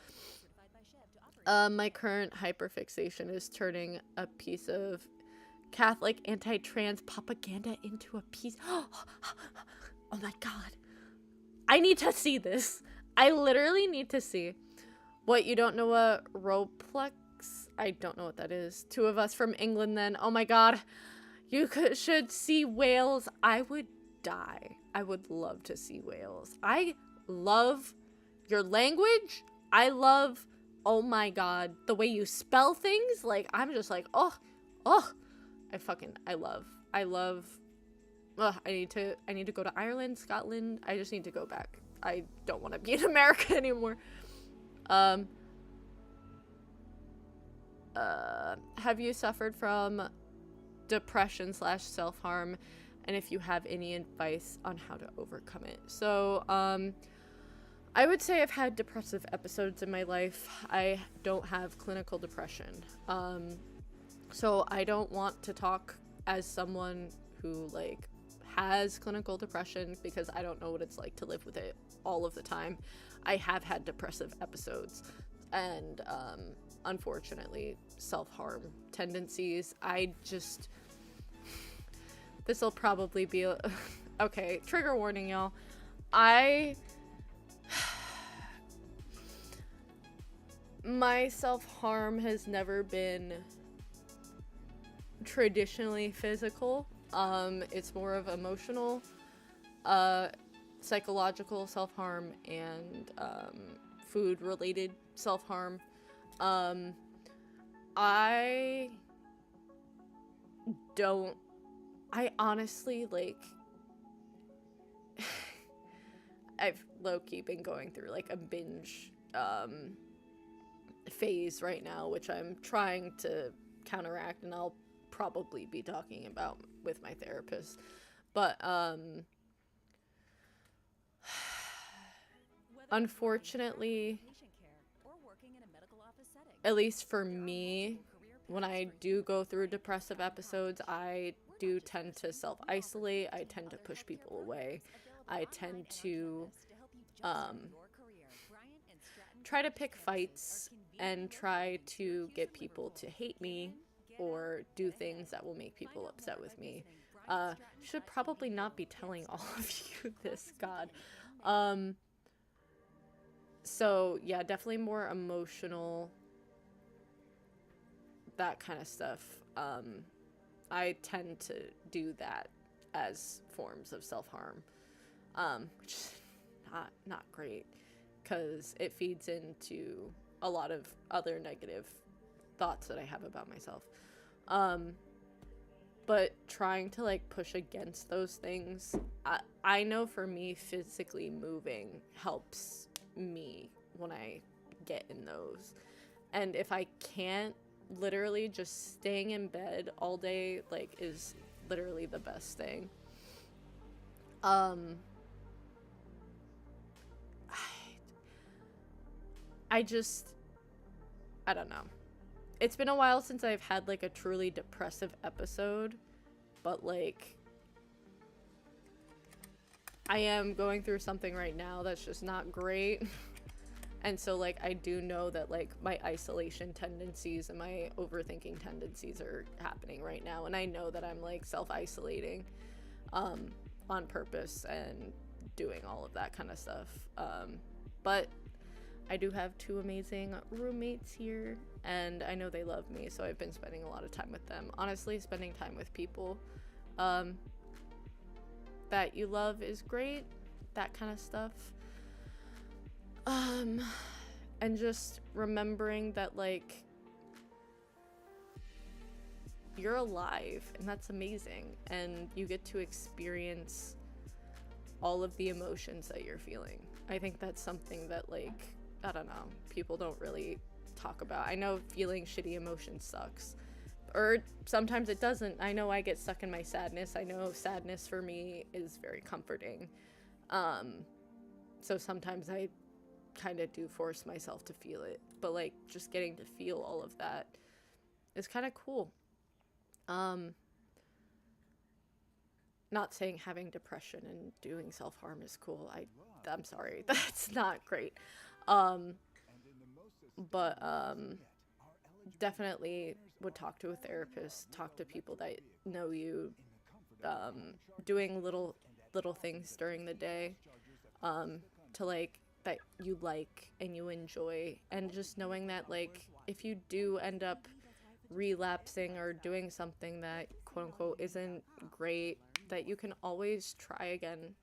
My current hyperfixation is turning a piece of Catholic anti-trans propaganda into a piece. Oh my God. I need to see this. I literally need to see. What, you don't know what Aro-spec? I don't know what that is. Two of us from England then. Oh my God. You should see Wales. I would die. I would love to see Wales. I love your language. I love... Oh my God, the way you spell things, like, I'm just like, I love, I need to go to Ireland, Scotland. I just need to go back. I don't want to be in America anymore. Have you suffered from depression / self-harm? And if you have any advice on how to overcome it. So, I would say I've had depressive episodes in my life. I don't have clinical depression. So I don't want to talk as someone who, like, has clinical depression because I don't know what it's like to live with it all of the time. I have had depressive episodes and, unfortunately, self-harm tendencies. This'll probably be okay, trigger warning, y'all. My self-harm has never been traditionally physical. It's more of emotional, psychological self-harm, and food-related self-harm. I honestly, like, I've low-key been going through, like, a binge, phase right now, which I'm trying to counteract, and I'll probably be talking about with my therapist. But, unfortunately, at least for me, when I do go through depressive episodes, I do tend to self-isolate. I tend to push people away. I tend to, try to pick fights and try to get people to hate me or do things that will make people upset with me. Should probably not be telling all of you this, God. So yeah, definitely more emotional, that kind of stuff. I tend to do that as forms of self-harm, which is not great, because it feeds into a lot of other negative thoughts that I have about myself. But trying to, like, push against those things, I know for me, physically moving helps me when I get in those. And if I can't, literally just staying in bed all day, like, is literally the best thing. I don't know. It's been a while since I've had like a truly depressive episode, but like I am going through something right now that's just not great. And so like I do know that like my isolation tendencies and my overthinking tendencies are happening right now, and I know that I'm like self-isolating on purpose and doing all of that kind of stuff. But I do have 2 amazing roommates here, and I know they love me, so I've been spending a lot of time with them. Honestly, spending time with people that you love is great, that kind of stuff. And just remembering that like you're alive, and that's amazing, and you get to experience all of the emotions that you're feeling. I think that's something that like, I don't know, people don't really talk about. I know feeling shitty emotions sucks, or sometimes it doesn't. I know I get stuck in my sadness. I know sadness for me is very comforting. So sometimes I kind of do force myself to feel it, but like just getting to feel all of that is kind of cool. Not saying having depression and doing self-harm is cool. I'm sorry, that's not great. But definitely would talk to a therapist, talk to people that know you, doing little things during the day to like that you like and you enjoy, and just knowing that like if you do end up relapsing or doing something that quote unquote isn't great, that you can always try again.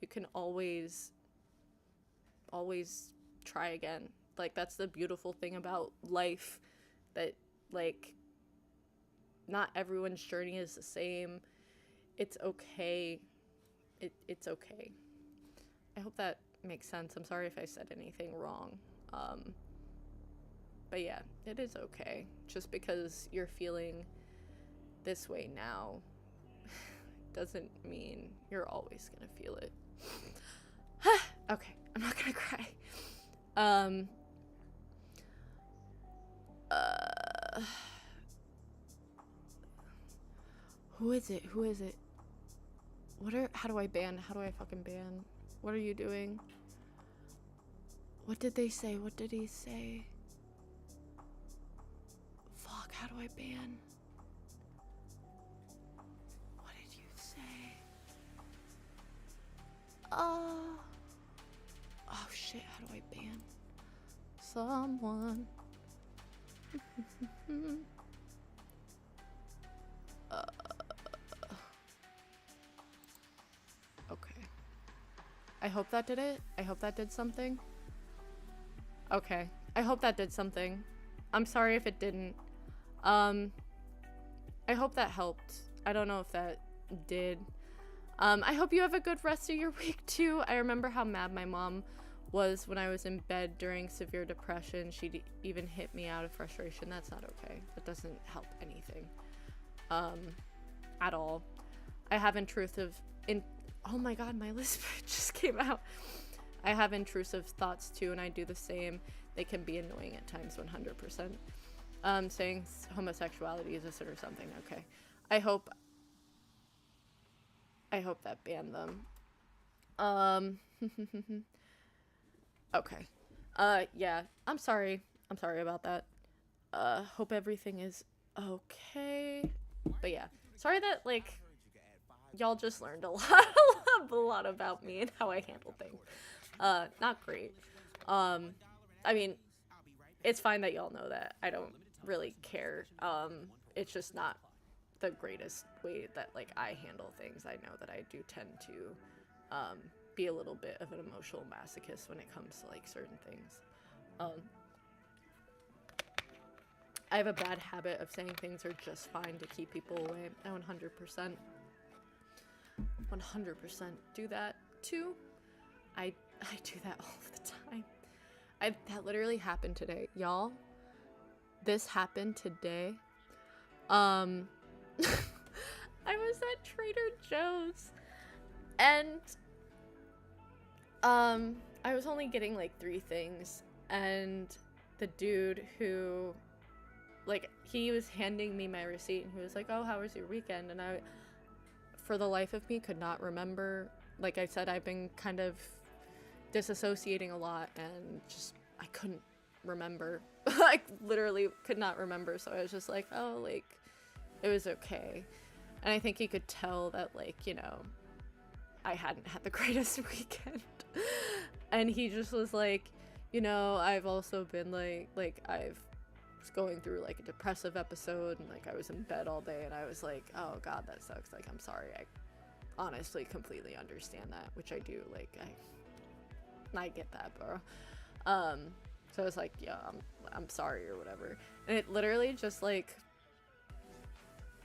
You can always try again. Like that's the beautiful thing about life, that like not everyone's journey is the same. It's okay. It's okay. I hope that makes sense. I'm sorry if I said anything wrong. But yeah, it is okay. Just because you're feeling this way now doesn't mean you're always gonna feel it. Okay, I'm not gonna cry. Who is it? How do I fucking ban? What are you doing? What did they say? What did he say? Fuck, how do I ban? What did you say? Oh shit, how do I ban someone? Okay. I hope that did it. I hope that did something. Okay. I hope that did something. I'm sorry if it didn't. I hope that helped. I don't know if that did. I hope you have a good rest of your week too. I remember how mad my mom was when I was in bed during severe depression. She'd even hit me out of frustration. That's not okay. That doesn't help anything. At all. I have oh my god, my lisp just came out. I have intrusive thoughts too, and I do the same. They can be annoying at times, 100%. Saying homosexuality is a sin or something. Okay. I hope that banned them. Okay. Yeah. I'm sorry about that. Hope everything is okay. But yeah. Sorry that, like, y'all just learned a lot about me and how I handle things. Not great. I mean, it's fine that y'all know that. I don't really care. It's just not the greatest way that, like, I handle things. I know that I do tend to, be a little bit of an emotional masochist when it comes to, like, certain things. I have a bad habit of saying things are just fine to keep people away. I 100% do that too. I do that all the time. That literally happened today, y'all. This happened today. I was at Trader Joe's, and I was only getting like 3 things, and the dude who, like, he was handing me my receipt, and he was like, oh, how was your weekend? And I, for the life of me, could not remember. Like I said, I've been kind of disassociating a lot, and just, I couldn't remember. I literally could not remember, so I was just like, oh, like, it was okay. And I think he could tell that, like, you know, I hadn't had the greatest weekend. And he just was like, you know, I've also been like I was going through like a depressive episode, and like I was in bed all day, and I was like, oh god, that sucks. Like, I'm sorry. I honestly completely understand that, which I do. Like, I get that, bro. So I was like, yeah, I'm sorry or whatever. And it literally just, like,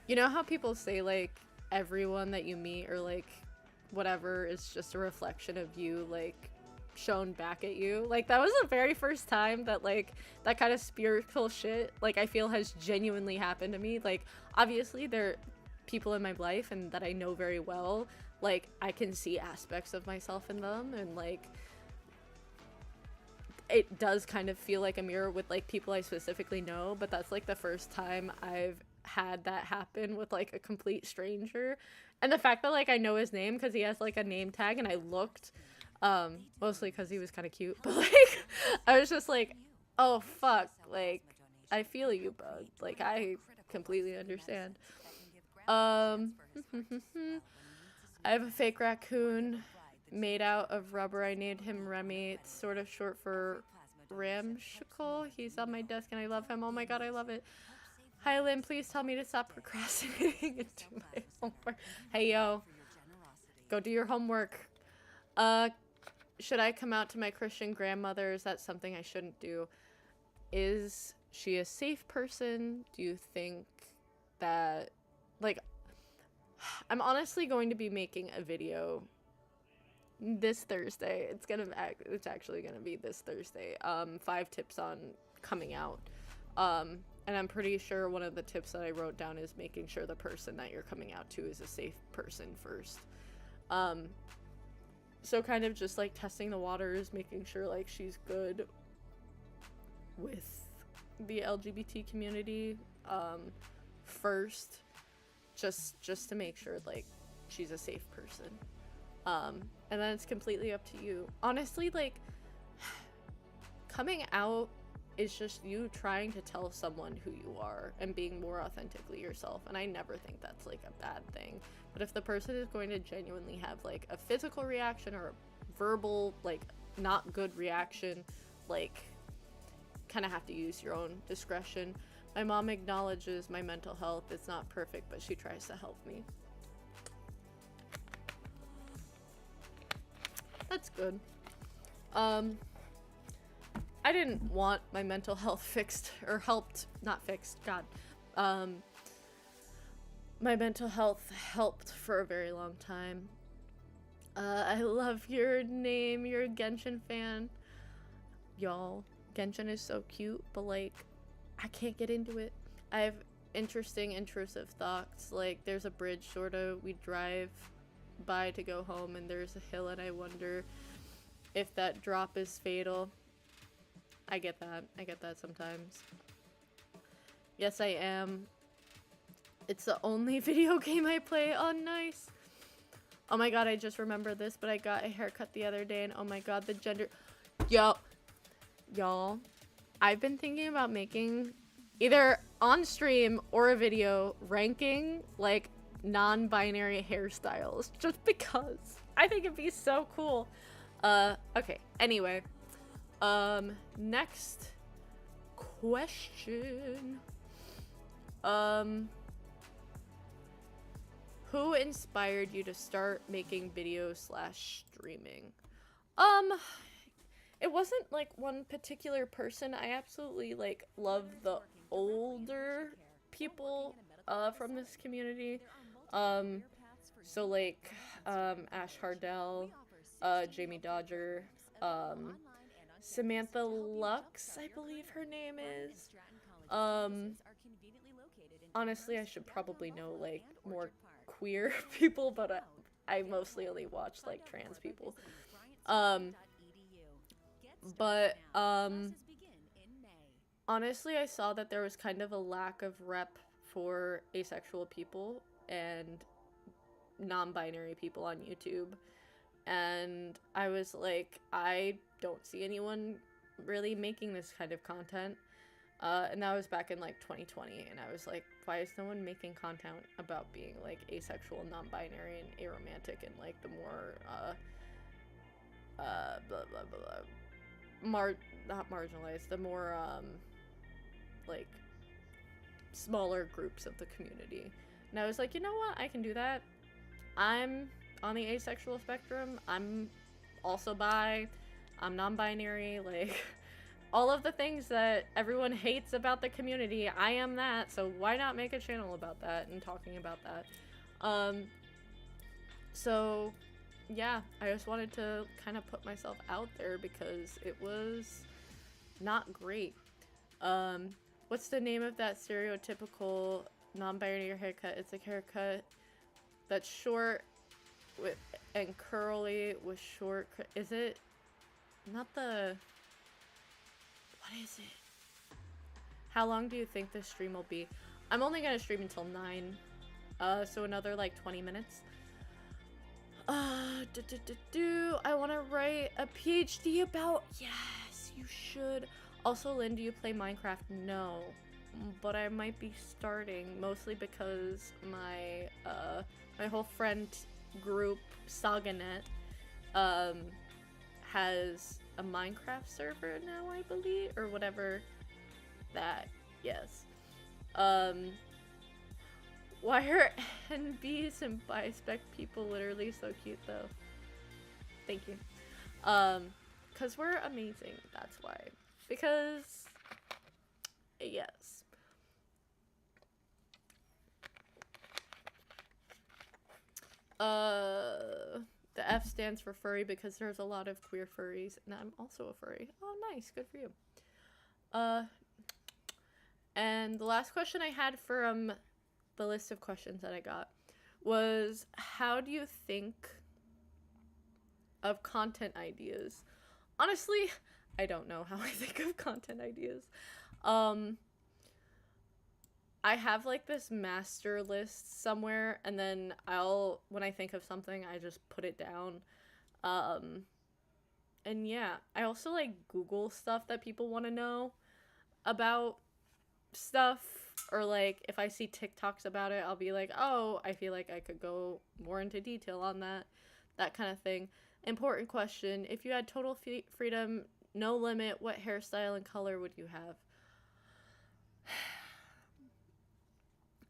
you know how people say, like, everyone that you meet or, like, whatever is just a reflection of you, like, shown back at you? Like, that was the very first time that, like, that kind of spiritual shit, like, I feel has genuinely happened to me. Like, obviously, there are people in my life and that I know very well. Like, I can see aspects of myself in them, and, like, it does kind of feel like a mirror with, like, people I specifically know, but that's, like, the first time I've had that happen with, like, a complete stranger. And the fact that, like, I know his name because he has, like, a name tag, and I looked, mostly because he was kind of cute, but, like, I was just like, oh, fuck, like, I feel you, bud. Like, I completely understand. I have a fake raccoon made out of rubber. I named him Remy. It's sort of short for Ramshackle. He's on my desk and I love him. Oh my god, I love it. Hi Lynn, please tell me to stop procrastinating and do my homework. Hey yo, go do your homework. Should I come out to my Christian grandmother? Is that something I shouldn't do? Is she a safe person? Do you think that, like, I'm honestly going to be making a video this Thursday. It's actually gonna be this Thursday. 5 tips on coming out. And I'm pretty sure one of the tips that I wrote down is making sure the person that you're coming out to is a safe person first. So kind of just like testing the waters, making sure like she's good with the LGBT community first, just to make sure like she's a safe person. And then it's completely up to you. Honestly, like, coming out is just you trying to tell someone who you are and being more authentically yourself. And I never think that's, like, a bad thing. But if the person is going to genuinely have, like, a physical reaction or a verbal, like, not good reaction, like, kind of have to use your own discretion. My mom acknowledges my mental health. It's not perfect, but she tries to help me. That's good. I didn't want my mental health fixed, or helped, not fixed, god. My mental health helped for a very long time. I love your name, you're a Genshin fan. Y'all, Genshin is so cute, but like, I can't get into it. I have interesting, intrusive thoughts, like there's a bridge sorta we drive by to go home, and there's a hill, and I wonder if that drop is fatal. I get that sometimes. Yes, I am. It's the only video game I play. Oh, nice. Oh my god, I just remembered this, but I got a haircut the other day, and oh my god, the gender... Y'all, I've been thinking about making either on stream or a video ranking, like, non-binary hairstyles, just because I think it'd be so cool. Okay, anyway, next question. Who inspired you to start making videos / streaming? It wasn't like one particular person. I absolutely like love the older people from this community. So like Ash Hardell, Jamie Dodger, Samantha Lux, I believe her name is. Honestly, I should probably know like more queer people, but I mostly only watch like trans people. But honestly, I saw that there was kind of a lack of rep for asexual people and non-binary people on YouTube. And I was like, I don't see anyone really making this kind of content. And that was back in like 2020, and I was like, why is no one making content about being like asexual, non-binary, and aromantic, and like the more blah blah blah, not marginalized, the more like smaller groups of the community. And I was like, you know what, I can do that. I'm on the asexual spectrum. I'm also bi. I'm non-binary. Like, all of the things that everyone hates about the community, I am that. So why not make a channel about that and talking about that? So yeah, I just wanted to kind of put myself out there because it was not great. What's the name of that stereotypical non-binary haircut? It's a haircut that's short with and curly with short. Is it not the? What is it? How long do you think this stream will be? I'm only gonna stream until 9, so another like 20 minutes. I want to write a PhD about. Yes, you should. Also, Lynn, do you play Minecraft? No, but I might be starting, mostly because my my whole friend group SagaNet has a Minecraft server now, I believe, or whatever that. Yes. Why are NBs and bi-spec people literally so cute though? Thank you. Cause we're amazing, that's why. Because yes. The F stands for furry because there's a lot of queer furries, and I'm also a furry. Oh, nice, good for you. And the last question I had from the list of questions that I got was, how do you think of content ideas? Honestly, I don't know how I think of content ideas. I have like this master list somewhere, and then when I think of something, I just put it down. And yeah, I also like Google stuff that people want to know about stuff, or like if I see TikToks about it, I'll be like, oh, I feel like I could go more into detail on that kind of thing. Important question: if you had total freedom, no limit, what hairstyle and color would you have?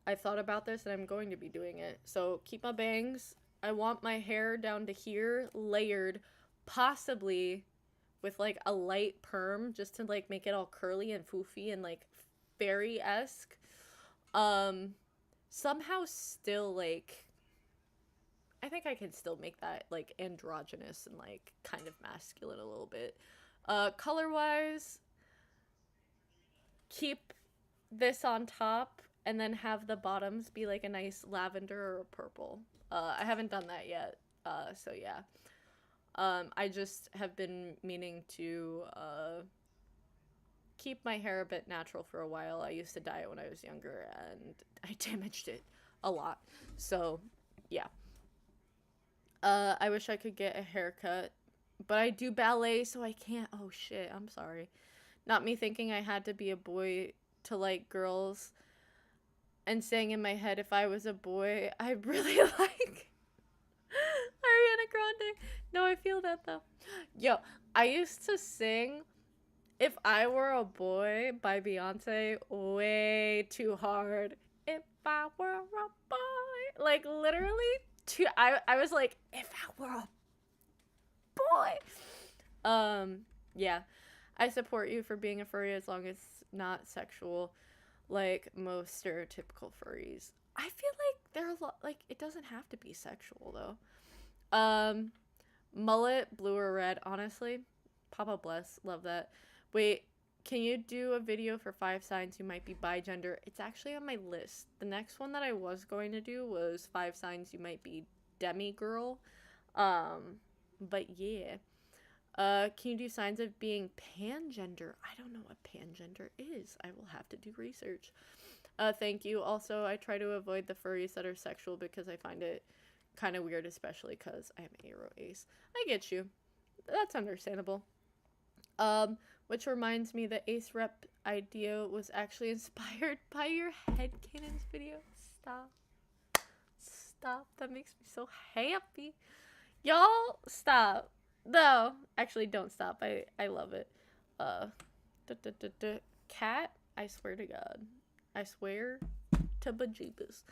I thought about this and I'm going to be doing it. So keep my bangs. I want my hair down to here, layered, possibly with like a light perm, just to like make it all curly and foofy and like fairy-esque. Somehow still like, I think I can still make that like androgynous and like kind of masculine a little bit. Color-wise, keep this on top and then have the bottoms be like a nice lavender or a purple. I haven't done that yet, so yeah. I just have been meaning to keep my hair a bit natural for a while. I used to dye it when I was younger, and I damaged it a lot. So, yeah. I wish I could get a haircut, but I do ballet, so I can't. Oh, shit. I'm sorry. Not me thinking I had to be a boy to like girls, and saying in my head, if I was a boy, I'd really like Ariana Grande. No, I feel that though. Yo, I used to sing If I Were a Boy by Beyonce way too hard. If I were a boy. Like, literally, I was like, if I were a boy. Yeah. I support you for being a furry as long as it's not sexual, like most stereotypical furries. I feel like there are a lot, like, it doesn't have to be sexual, though. Mullet, blue or red, honestly. Papa bless, love that. Wait, can you do a video for 5 signs you might be bigender? It's actually on my list. The next one that I was going to do was 5 signs you might be demigirl. But yeah. Can you do signs of being pangender? I don't know what pangender is. I will have to do research. Thank you. Also, I try to avoid the furries that are sexual because I find it kind of weird, especially because I am Aro-ace. I get you. That's understandable. Which reminds me, the ace rep idea was actually inspired by your headcanons video. Stop. Stop. That makes me so happy. Y'all, stop. No, actually, don't stop. I love it. Cat, I swear to God. I swear to bejeebus.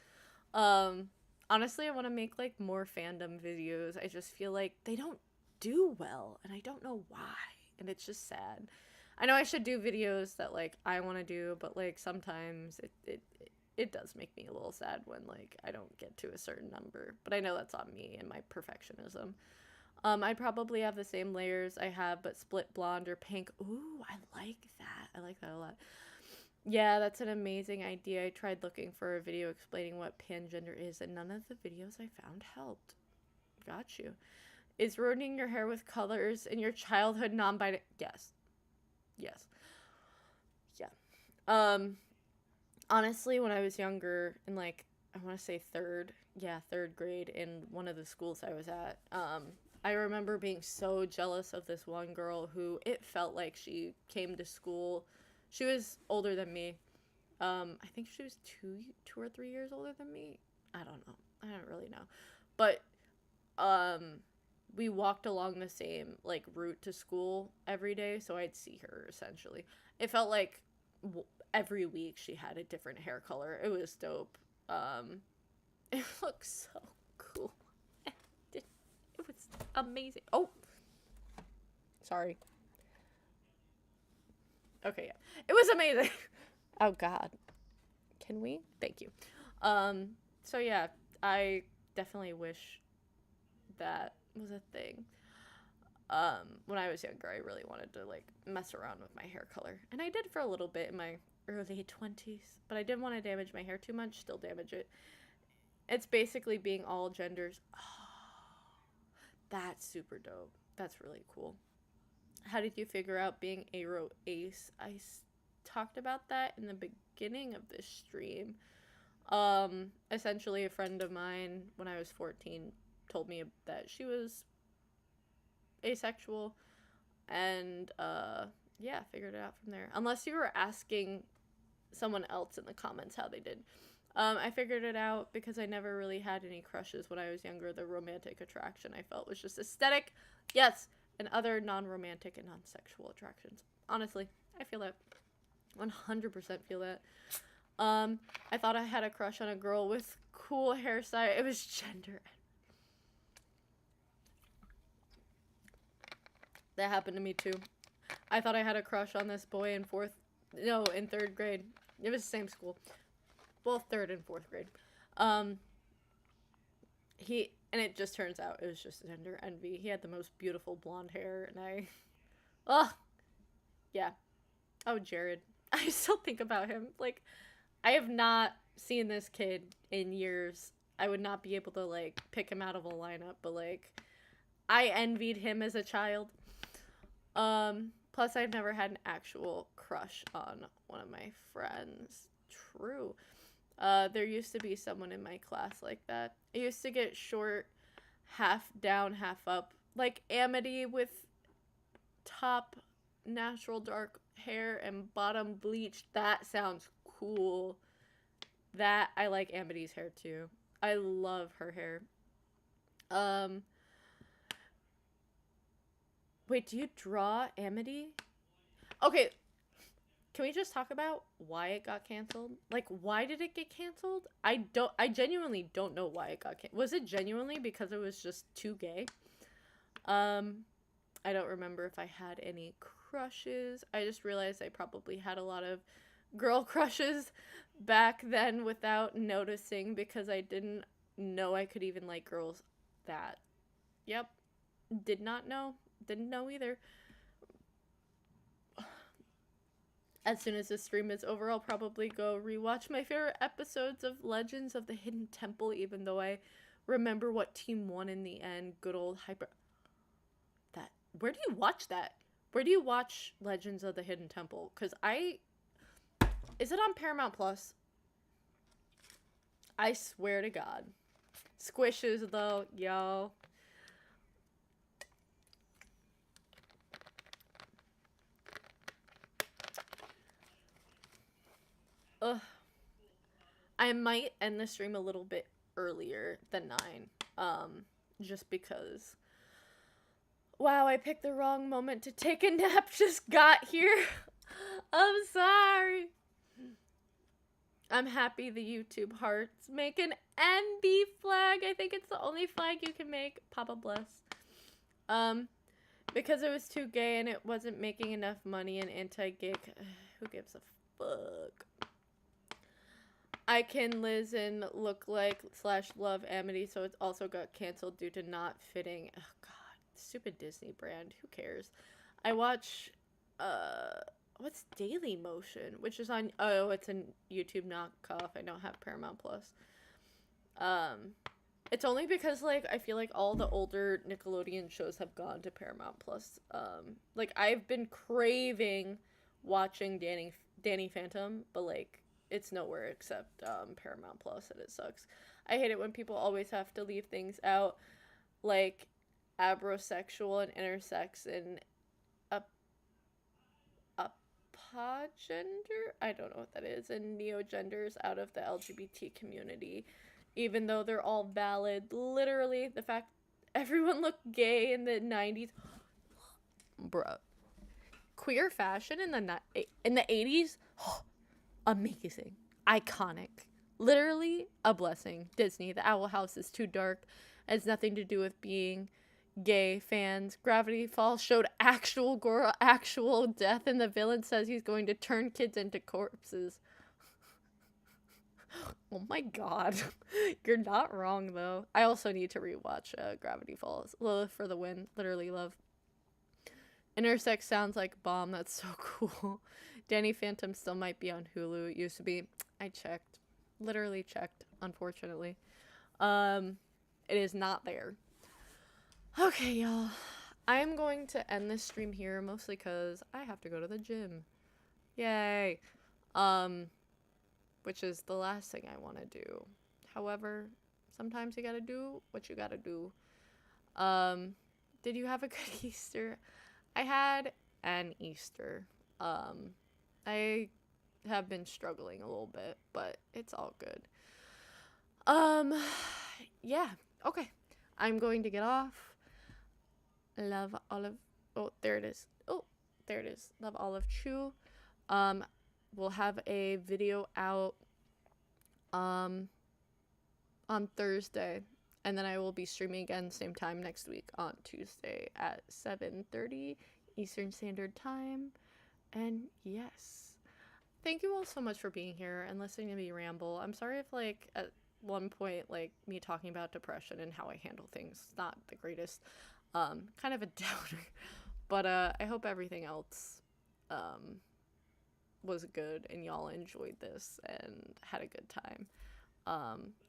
Honestly, I want to make, like, more fandom videos. I just feel like they don't do well, and I don't know why. And it's just sad. I know I should do videos that, like, I want to do, but, like, sometimes it does make me a little sad when, like, I don't get to a certain number. But I know that's on me and my perfectionism. I probably have the same layers I have, but split blonde or pink. Ooh, I like that. I like that a lot. Yeah, that's an amazing idea. I tried looking for a video explaining what pangender is, and none of the videos I found helped. Got you. Is ruining your hair with colors in your childhood non-binary? Yes. Yes. Yeah. Honestly, when I was younger, in, like, I want to say third grade in one of the schools I was at, I remember being so jealous of this one girl who it felt like she came to school. She was older than me. I think she was two or 3 years older than me. I don't know. I don't really know. But, we walked along the same, like, route to school every day, so I'd see her, essentially. It felt like every week she had a different hair color. It was dope. It looks so cool. It was amazing. Oh! Sorry. Okay, yeah. It was amazing! Oh, God. Can we? Thank you. So yeah, I definitely wish that was a thing. When I was younger, I really wanted to, like, mess around with my hair color. And I did for a little bit in my early 20s. But I didn't want to damage my hair too much, still damage it. It's basically being all genders. Oh, that's super dope. That's really cool. How did you figure out being Aro-ace? I talked about that in the beginning of this stream. Essentially, a friend of mine, when I was 14, told me that she was asexual, and yeah, figured it out from there. Unless you were asking someone else in the comments how they did. I figured it out because I never really had any crushes when I was younger. The romantic attraction I felt was just aesthetic, yes, and other non-romantic and non-sexual attractions. Honestly, I feel that. 100% feel that. I thought I had a crush on a girl with cool hairstyle. It was gender. That happened to me too. I thought I had a crush on this boy in in 3rd grade. It was the same school. Both 3rd and 4th grade. And it just turns out it was just gender envy. He had the most beautiful blonde hair, and yeah. Oh, Jared. I still think about him. Like, I have not seen this kid in years. I would not be able to, like, pick him out of a lineup, but, like, I envied him as a child. Plus I've never had an actual crush on one of my friends. True. There used to be someone in my class like that. I used to get short, half down, half up, like Amity, with top natural dark hair and bottom bleached. That sounds cool. That, I like Amity's hair too. I love her hair. Wait, do you draw Amity? Okay, can we just talk about why it got canceled? Like, why did it get canceled? I genuinely don't know why it got canceled. Was it genuinely because it was just too gay? I don't remember if I had any crushes. I just realized I probably had a lot of girl crushes back then without noticing because I didn't know I could even like girls that. Yep. Did not know. Didn't know either. As soon as this stream is over, I'll probably go rewatch my favorite episodes of Legends of the Hidden Temple, even though I remember what team won in the end. Good old Where do you watch that? Where do you watch Legends of the Hidden Temple? Because is it on Paramount Plus? I swear to God. Squishes, though, yo. Ugh. I might end the stream a little bit earlier than 9. Just because. Wow, I picked the wrong moment to take a nap. Just got here. I'm sorry. I'm happy the YouTube hearts make an NB flag. I think it's the only flag you can make. Papa bless. Because it was too gay and it wasn't making enough money and anti-gay. Who gives a fuck? I can Liz and look like / love Amity, so it also got canceled due to not fitting. Oh god, stupid Disney brand. Who cares? I watch what's Daily Motion, which is on it's a YouTube knockoff. I don't have Paramount Plus. It's only because like I feel like all the older Nickelodeon shows have gone to Paramount Plus. Like I've been craving watching Danny Phantom, but like it's nowhere except Paramount Plus, and it sucks. I hate it when people always have to leave things out, like abrosexual and intersex and apogender. I don't know what that is, and neogenders out of the LGBT community, even though they're all valid. Literally, the fact everyone looked gay in the 90s, bruh. Queer fashion in the 80s. Amazing. Iconic. Literally a blessing. Disney, the Owl House is too dark. It has nothing to do with being gay. Fans. Gravity Falls showed actual gore, actual death, and the villain says he's going to turn kids into corpses. Oh my god. You're not wrong, though. I also need to rewatch Gravity Falls. Lilith for the win. Literally love. Intersex sounds like bomb. That's so cool. Danny Phantom still might be on Hulu. It used to be. I checked. Literally checked, unfortunately. It is not there. Okay, y'all. I'm going to end this stream here, mostly because I have to go to the gym. Yay. Which is the last thing I want to do. However, sometimes you gotta do what you gotta do. Did you have a good Easter? I had an Easter. I have been struggling a little bit, but it's all good. Yeah, okay. I'm going to get off. Love Olive. Oh, there it is. Oh, there it is. Love Olive Chew. We'll have a video out, on Thursday. And then I will be streaming again same time next week on Tuesday at 7:30 Eastern Standard Time. And yes, thank you all so much for being here and listening to me ramble. I'm sorry if like at one point like me talking about depression and how I handle things is not the greatest, kind of a downer, but I hope everything else was good and y'all enjoyed this and had a good time.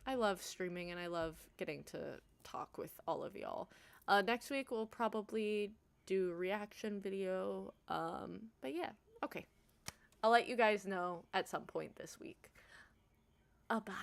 I love streaming and I love getting to talk with all of y'all. Next week we'll probably do reaction video. But yeah, okay. I'll let you guys know at some point this week. Bye.